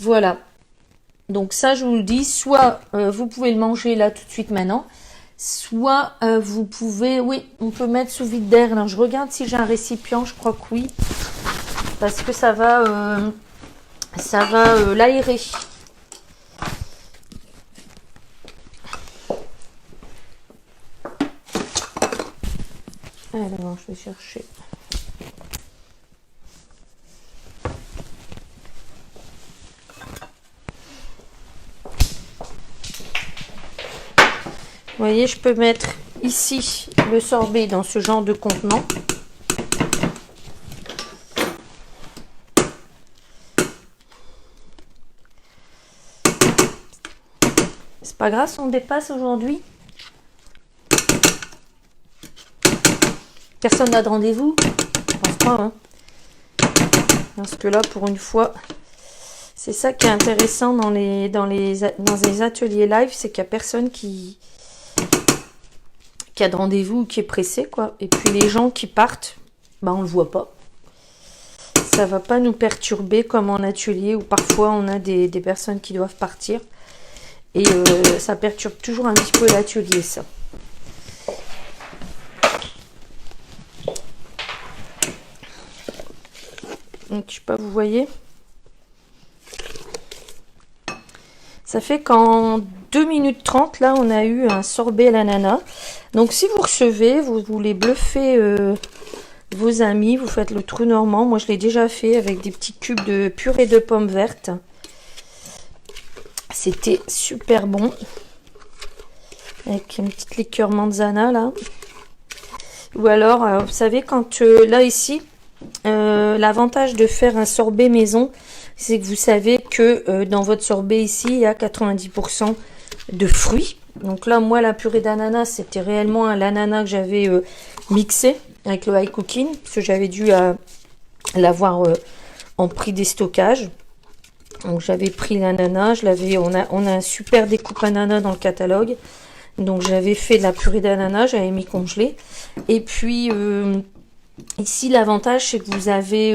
Voilà. Donc ça, je vous le dis, soit vous pouvez le manger là tout de suite maintenant, soit vous pouvez, oui, on peut mettre sous vide d'air. Alors je regarde si j'ai un récipient, je crois que oui, parce que ça va l'aérer. Alors je vais chercher. Vous voyez, je peux mettre ici le sorbet dans ce genre de contenant. C'est pas grave si on dépasse aujourd'hui. Personne n'a de rendez-vous? Je pense pas, hein. Parce que là, pour une fois, c'est ça qui est intéressant dans les ateliers live, c'est qu'il n'y a personne qui a de rendez-vous ou qui est pressé, quoi. Et puis les gens qui partent, bah on le voit pas. Ça va pas nous perturber comme en atelier où parfois on a des personnes qui doivent partir. Et ça perturbe toujours un petit peu l'atelier, ça. Donc, je sais pas, vous voyez. Ça fait qu'en 2 minutes 30, là, on a eu un sorbet à l'ananas. Donc, si vous recevez, vous voulez bluffer vos amis, vous faites le trou normand. Moi, je l'ai déjà fait avec des petits cubes de purée de pommes vertes. C'était super bon. Avec une petite liqueur manzana, là. Ou alors, vous savez, quand là, ici, l'avantage de faire un sorbet maison, c'est que vous savez que dans votre sorbet ici, il y a 90% de fruits. Donc là, moi, la purée d'ananas, c'était réellement l'ananas que j'avais mixé avec le high cooking, parce que j'avais dû l'avoir en prix des stockages. Donc j'avais pris l'ananas, on a un super découpe ananas dans le catalogue. Donc j'avais fait de la purée d'ananas, j'avais mis congelé. Et puis ici, l'avantage, c'est que vous avez...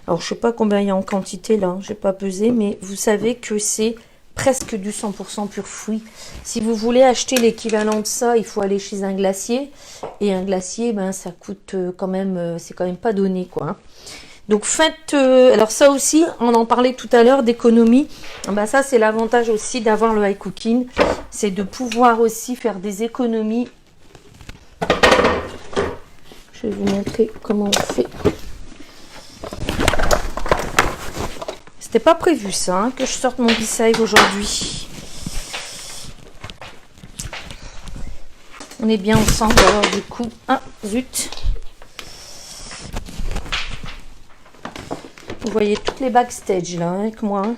alors, je sais pas combien il y a en quantité, là. J'ai pas pesé, mais vous savez que c'est presque du 100% pur fruit. Si vous voulez acheter l'équivalent de ça, il faut aller chez un glacier. Et un glacier, ben, ça coûte quand même... c'est quand même pas donné, quoi. Hein. Donc, faites... alors, ça aussi, on en parlait tout à l'heure, d'économie. Ben, ça, c'est l'avantage aussi d'avoir le high cooking. C'est de pouvoir aussi faire des économies. Je vais vous montrer comment on fait. C'était pas prévu ça, hein, que je sorte mon B-Save aujourd'hui. On est bien ensemble alors du coup. Ah, zut. Vous voyez toutes les backstage là avec moi. Hein.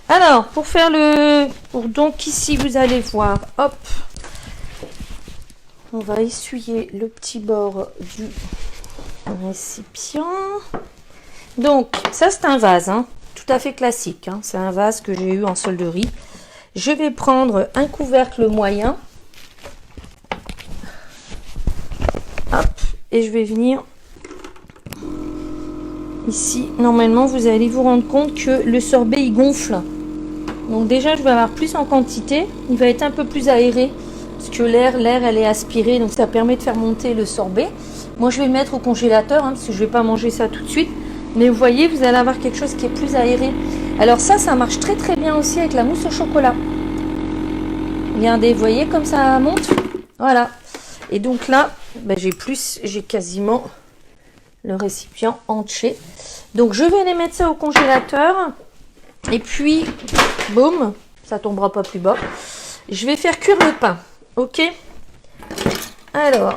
Alors, pour faire donc ici, vous allez voir, hop. On va essuyer le petit bord du récipient. Donc, ça c'est un vase, hein, tout à fait classique. Hein. C'est un vase que j'ai eu en solderie. Je vais prendre un couvercle moyen. Hop, et je vais venir ici. Normalement, vous allez vous rendre compte que le sorbet, il gonfle. Donc déjà, je vais avoir plus en quantité. Il va être un peu plus aéré. Parce que l'air, elle est aspirée. Donc, ça permet de faire monter le sorbet. Moi, je vais le mettre au congélateur. Hein, parce que je ne vais pas manger ça tout de suite. Mais vous voyez, vous allez avoir quelque chose qui est plus aéré. Alors ça marche très très bien aussi avec la mousse au chocolat. Regardez, vous voyez comme ça monte. Voilà. Et donc là, ben, j'ai quasiment le récipient entier. Donc je vais les mettre ça au congélateur. Et puis, boum, ça tombera pas plus bas. Je vais faire cuire le pain. Ok? Alors,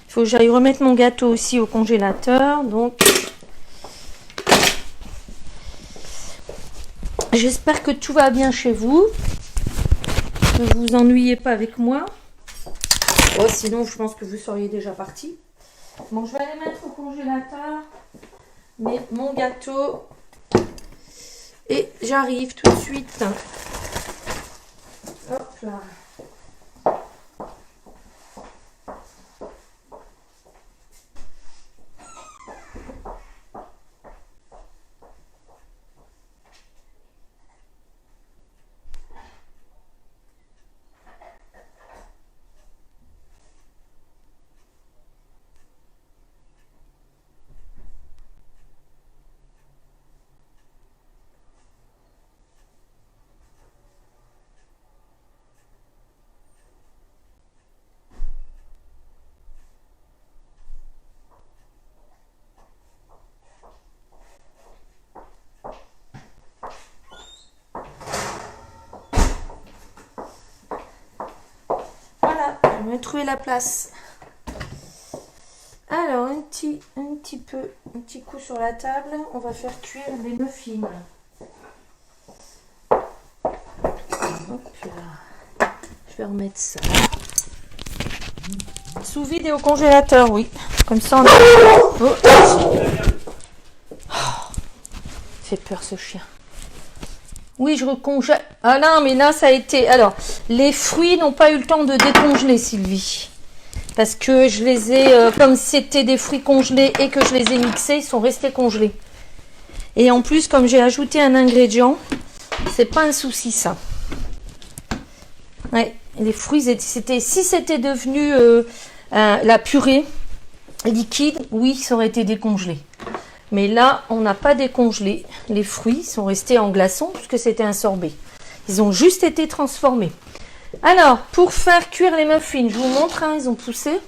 il faut que j'aille remettre mon gâteau aussi au congélateur. Donc, j'espère que tout va bien chez vous. Que vous vous ennuyez pas avec moi. Oh, sinon, je pense que vous seriez déjà parti. Bon, je vais aller mettre au congélateur mon gâteau. Et j'arrive tout de suite. Hop là. Je vais trouver la place. Alors, un petit coup sur la table. On va faire cuire les muffins. Hop là. Je vais remettre ça. Sous vide et au congélateur, oui. Comme ça, on a... fait peur ce chien. Oui, je recongèle. Ah non, mais là, ça a été... Alors, les fruits n'ont pas eu le temps de décongeler, Sylvie. Parce que je les ai... comme c'était des fruits congelés et que je les ai mixés, ils sont restés congelés. Et en plus, comme j'ai ajouté un ingrédient, c'est pas un souci, ça. Ouais, les fruits, c'était... Si c'était devenu la purée liquide, oui, ça aurait été décongelé. Mais là, on n'a pas décongelé. Les fruits sont restés en glaçons puisque c'était un sorbet. Ils ont juste été transformés. Alors, pour faire cuire les muffins, je vous montre, hein, ils ont poussé.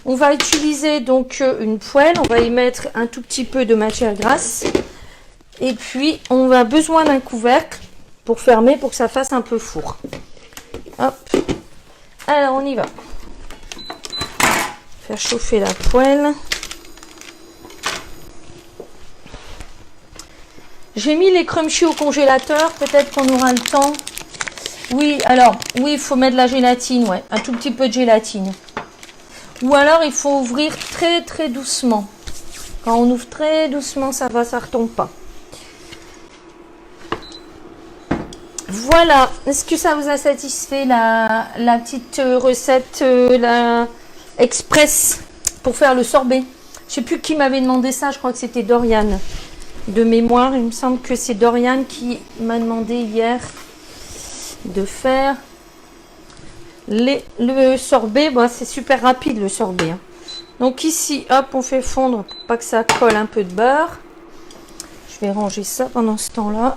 On va utiliser donc une poêle. On va y mettre un tout petit peu de matière grasse. Et puis, on a besoin d'un couvercle pour fermer, pour que ça fasse un peu four. Hop. Alors, on y va. Faire chauffer la poêle. J'ai mis les crunchy au congélateur, peut-être qu'on aura le temps. Oui, alors, oui, il faut mettre de la gélatine, ouais, un tout petit peu de gélatine. Ou alors, il faut ouvrir très, très doucement. Quand on ouvre très doucement, ça va, ça retombe pas. Voilà, est-ce que ça vous a satisfait la petite recette la express pour faire le sorbet? Je sais plus qui m'avait demandé ça, je crois que c'était Dorian. De mémoire, il me semble que c'est Dorian qui m'a demandé hier de faire le sorbet. Bon, c'est super rapide le sorbet. Hein. Donc ici, hop, on fait fondre pour pas que ça colle un peu de beurre. Je vais ranger ça pendant ce temps-là.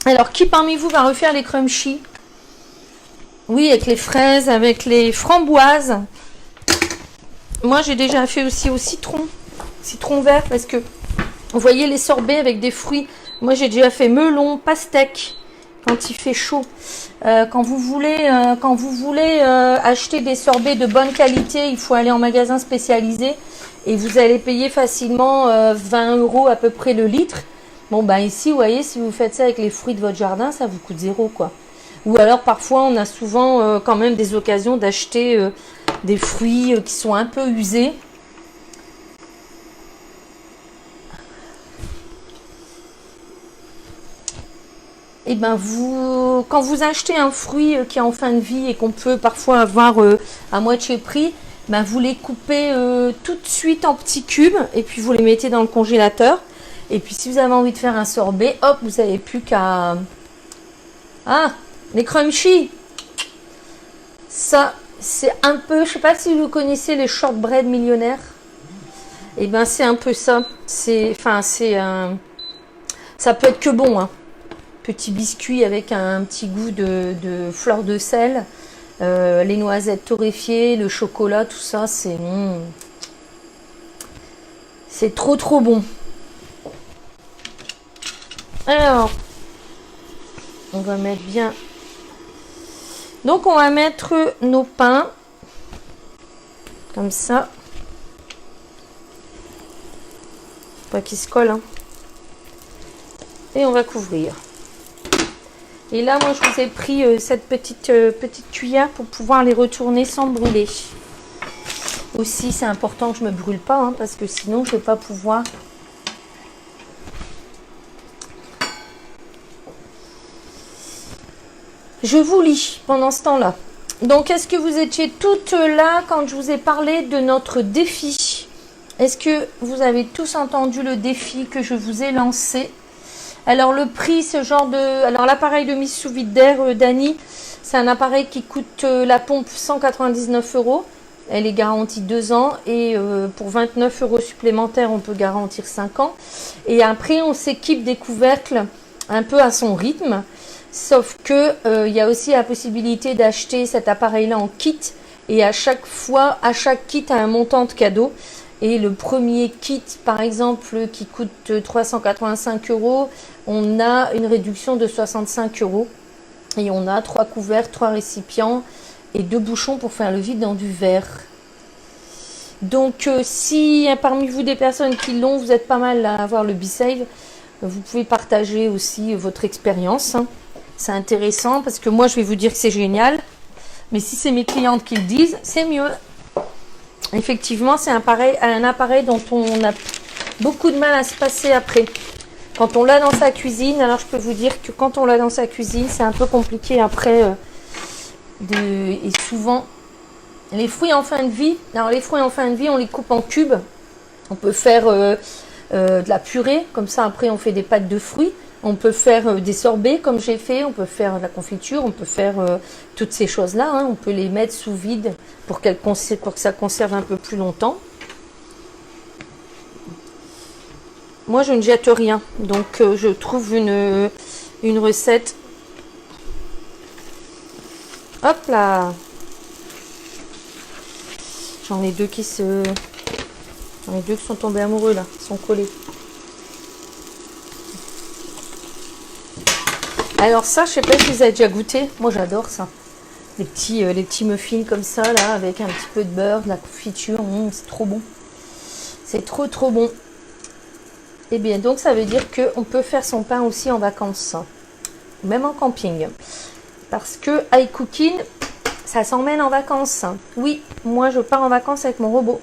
Alors, qui parmi vous va refaire les crunchy? Oui, avec les fraises, avec les framboises. Moi, j'ai déjà fait aussi au citron vert, parce que vous voyez les sorbets avec des fruits. Moi, j'ai déjà fait melon, pastèque, quand il fait chaud. Quand vous voulez acheter des sorbets de bonne qualité, il faut aller en magasin spécialisé et vous allez payer facilement 20 € à peu près le litre. Bon, ben ici, vous voyez, si vous faites ça avec les fruits de votre jardin, ça vous coûte 0, quoi. Ou alors, parfois, on a souvent quand même des occasions d'acheter des fruits qui sont un peu usés. Et ben quand vous achetez un fruit qui est en fin de vie et qu'on peut parfois avoir à moitié prix, ben vous les coupez tout de suite en petits cubes et puis vous les mettez dans le congélateur. Et puis si vous avez envie de faire un sorbet, hop, vous n'avez plus qu'à... Ah, les crunchy. Ça, c'est un peu... Je sais pas si vous connaissez les shortbread millionnaires. Et ben c'est un peu ça. Ça peut être que bon, hein. Petit biscuit avec un petit goût de fleur de sel. Les noisettes torréfiées, le chocolat, tout ça, c'est trop trop bon. Alors, on va mettre bien. Donc, on va mettre nos pains. Comme ça. Pas qu'ils se collent. Hein. Et on va couvrir. Et là, moi, je vous ai pris cette petite cuillère pour pouvoir les retourner sans brûler. Aussi, c'est important que je ne me brûle pas, hein, parce que sinon, je ne vais pas pouvoir... Je vous lis pendant ce temps-là. Donc, est-ce que vous étiez toutes là quand je vous ai parlé de notre défi? Est-ce que vous avez tous entendu le défi que je vous ai lancé? Alors, le prix, ce genre de... Alors, l'appareil de mise sous vide d'air Dany, c'est un appareil qui coûte la pompe 199 €. Elle est garantie 2 ans et pour 29 € supplémentaires, on peut garantir 5 ans. Et après, on s'équipe des couvercles un peu à son rythme. Sauf que il y a aussi la possibilité d'acheter cet appareil-là en kit Et à chaque fois, à chaque kit a un montant de cadeau. Et le premier kit, par exemple, qui coûte 385 €, on a une réduction de 65 €. Et on a 3 couverts, 3 récipients et 2 bouchons pour faire le vide dans du verre. Donc, si parmi vous des personnes qui l'ont, vous êtes pas mal à avoir le B-Save, vous pouvez partager aussi votre expérience. Hein. C'est intéressant parce que moi, je vais vous dire que c'est génial. Mais si c'est mes clientes qui le disent, c'est mieux. Effectivement, c'est un appareil dont on a beaucoup de mal à se passer après. Quand on l'a dans sa cuisine, alors je peux vous dire que quand on l'a dans sa cuisine, c'est un peu compliqué après. Et souvent, les fruits en fin de vie, alors les fruits en fin de vie, on les coupe en cubes. On peut faire de la purée, comme ça après on fait des pâtes de fruits. On peut faire des sorbets comme j'ai fait, on peut faire de la confiture, on peut faire toutes ces choses-là. Hein. On peut les mettre sous vide pour que ça conserve un peu plus longtemps. Moi, je ne jette rien, donc je trouve une recette. Hop là! J'en ai deux qui sont tombés amoureux là, ils sont collés. Alors ça, je sais pas si vous avez déjà goûté. Moi, j'adore ça. Les petits muffins comme ça là, avec un petit peu de beurre, de la confiture. C'est trop bon. C'est trop trop bon. Et bien donc ça veut dire qu'on peut faire son pain aussi en vacances, même en camping, parce que iCooking, ça s'emmène en vacances. Oui, moi je pars en vacances avec mon robot.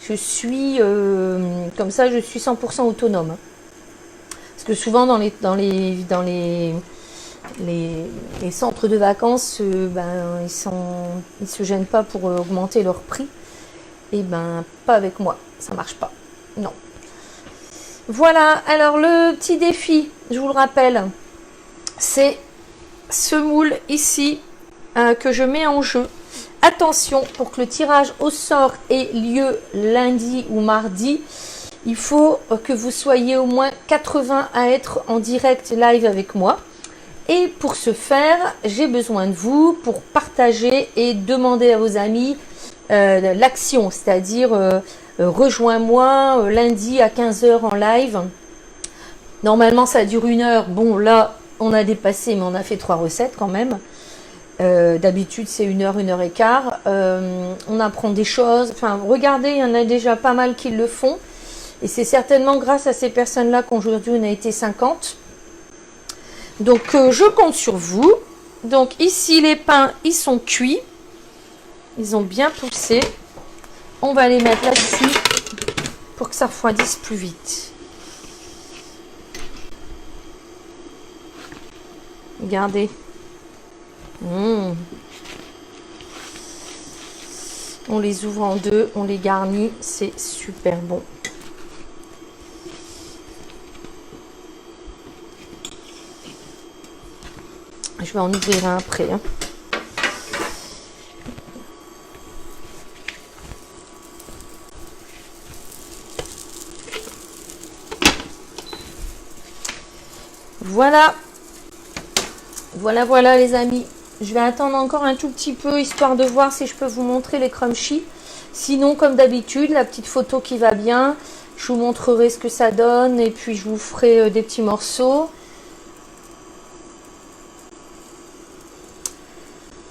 Je suis comme ça, je suis 100% autonome. Parce que souvent dans les centres de vacances, ils se gênent pas pour augmenter leur prix. Et ben pas avec moi, ça marche pas. Non. Voilà, alors le petit défi, je vous le rappelle, c'est ce moule ici que je mets en jeu. Attention, pour que le tirage au sort ait lieu lundi ou mardi, il faut que vous soyez au moins 80 à être en direct live avec moi. Et pour ce faire, j'ai besoin de vous pour partager et demander à vos amis l'action, c'est-à-dire rejoins-moi lundi à 15 h en live. Normalement, ça dure 1 heure. Bon, là, on a dépassé, mais on a fait 3 recettes quand même. D'habitude, c'est 1 heure, 1 heure et quart. On apprend des choses. Enfin, regardez, il y en a déjà pas mal qui le font. Et c'est certainement grâce à ces personnes-là qu'aujourd'hui, on a été 50. Donc, je compte sur vous. Donc, ici, les pains, ils sont cuits. Ils ont bien poussé. On va les mettre là-dessus pour que ça refroidisse plus vite. Regardez. On les ouvre en deux, on les garnit. C'est super bon. Je vais en ouvrir un après. Hein. Voilà. Voilà les amis. Je vais attendre encore un tout petit peu histoire de voir si je peux vous montrer les crunchy. Sinon, comme d'habitude, la petite photo qui va bien, je vous montrerai ce que ça donne et puis je vous ferai des petits morceaux.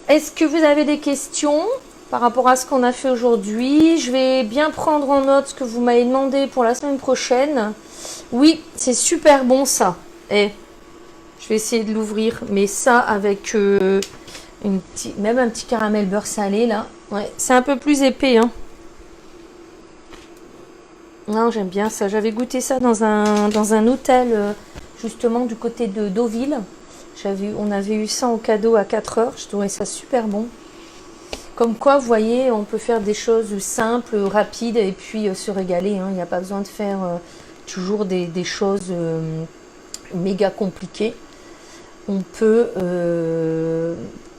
Est-ce que vous avez des questions par rapport à ce qu'on a fait aujourd'hui? Je vais bien prendre en note ce que vous m'avez demandé pour la semaine prochaine. Oui, c'est super bon ça. Et je vais essayer de l'ouvrir, mais ça avec même un petit caramel beurre salé là. Ouais, c'est un peu plus épais. Hein. Non, j'aime bien ça. J'avais goûté ça dans un hôtel justement du côté de Deauville. On avait eu ça en cadeau à 4 heures. Je trouvais ça super bon. Comme quoi, vous voyez, on peut faire des choses simples, rapides et puis se régaler. Hein. Il n'y a pas besoin de faire toujours des choses méga compliquées. On peut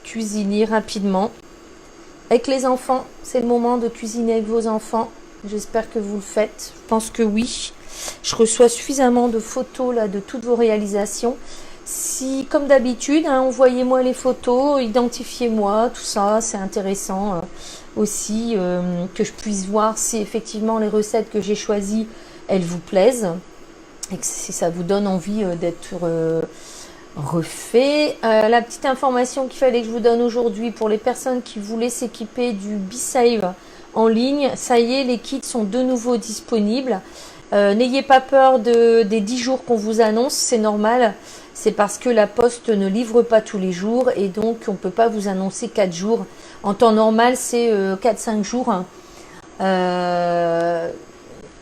cuisiner rapidement. Avec les enfants, c'est le moment de cuisiner avec vos enfants. J'espère que vous le faites. Je pense que oui. Je reçois suffisamment de photos là, de toutes vos réalisations. Si, comme d'habitude, hein, envoyez-moi les photos, identifiez-moi, tout ça, c'est intéressant aussi que je puisse voir si effectivement les recettes que j'ai choisies, elles vous plaisent et que si ça vous donne envie d'être refait. La petite information qu'il fallait que je vous donne aujourd'hui pour les personnes qui voulaient s'équiper du B-Save en ligne, ça y est, les kits sont de nouveau disponibles. N'ayez pas peur des 10 jours qu'on vous annonce, c'est normal. C'est parce que la poste ne livre pas tous les jours et donc on ne peut pas vous annoncer 4 jours. En temps normal, c'est 4-5 jours.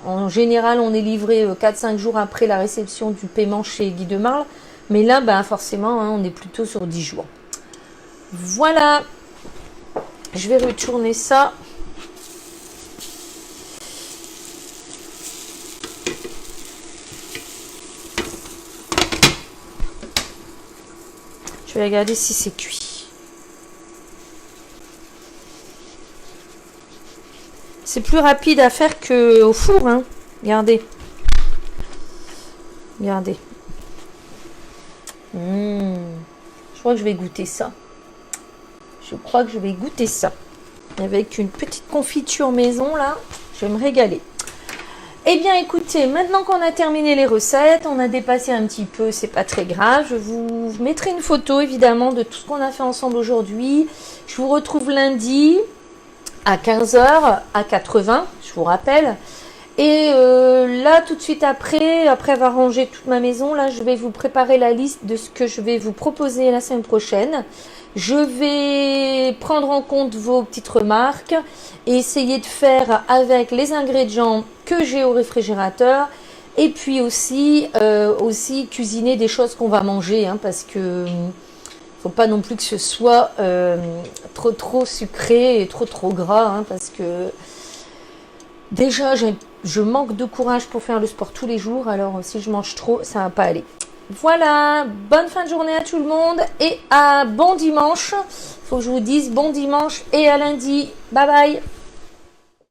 En général, on est livré 4-5 jours après la réception du paiement chez Guy de Marle. Mais là, ben, forcément, hein, on est plutôt sur 10 jours. Voilà. Je vais retourner ça. Je vais regarder si c'est cuit. C'est plus rapide à faire qu'au four, hein. Regardez. Regardez. Je crois que je vais goûter ça. Je crois que je vais goûter ça. Avec une petite confiture maison, là. Je vais me régaler. Eh bien, écoutez, maintenant qu'on a terminé les recettes, on a dépassé un petit peu, c'est pas très grave. Je vous mettrai une photo, évidemment, de tout ce qu'on a fait ensemble aujourd'hui. Je vous retrouve lundi à 15 h, à 80, je vous rappelle. Et là, tout de suite après avoir rangé toute ma maison, là, je vais vous préparer la liste de ce que je vais vous proposer la semaine prochaine. Je vais prendre en compte vos petites remarques et essayer de faire avec les ingrédients que j'ai au réfrigérateur. Et puis aussi cuisiner des choses qu'on va manger, hein, parce que faut pas non plus que ce soit trop sucré et trop gras, hein, parce que déjà je manque de courage pour faire le sport tous les jours, alors si je mange trop, ça va pas aller. Voilà, bonne fin de journée à tout le monde et à bon dimanche. Faut que je vous dise bon dimanche et à lundi. Bye bye.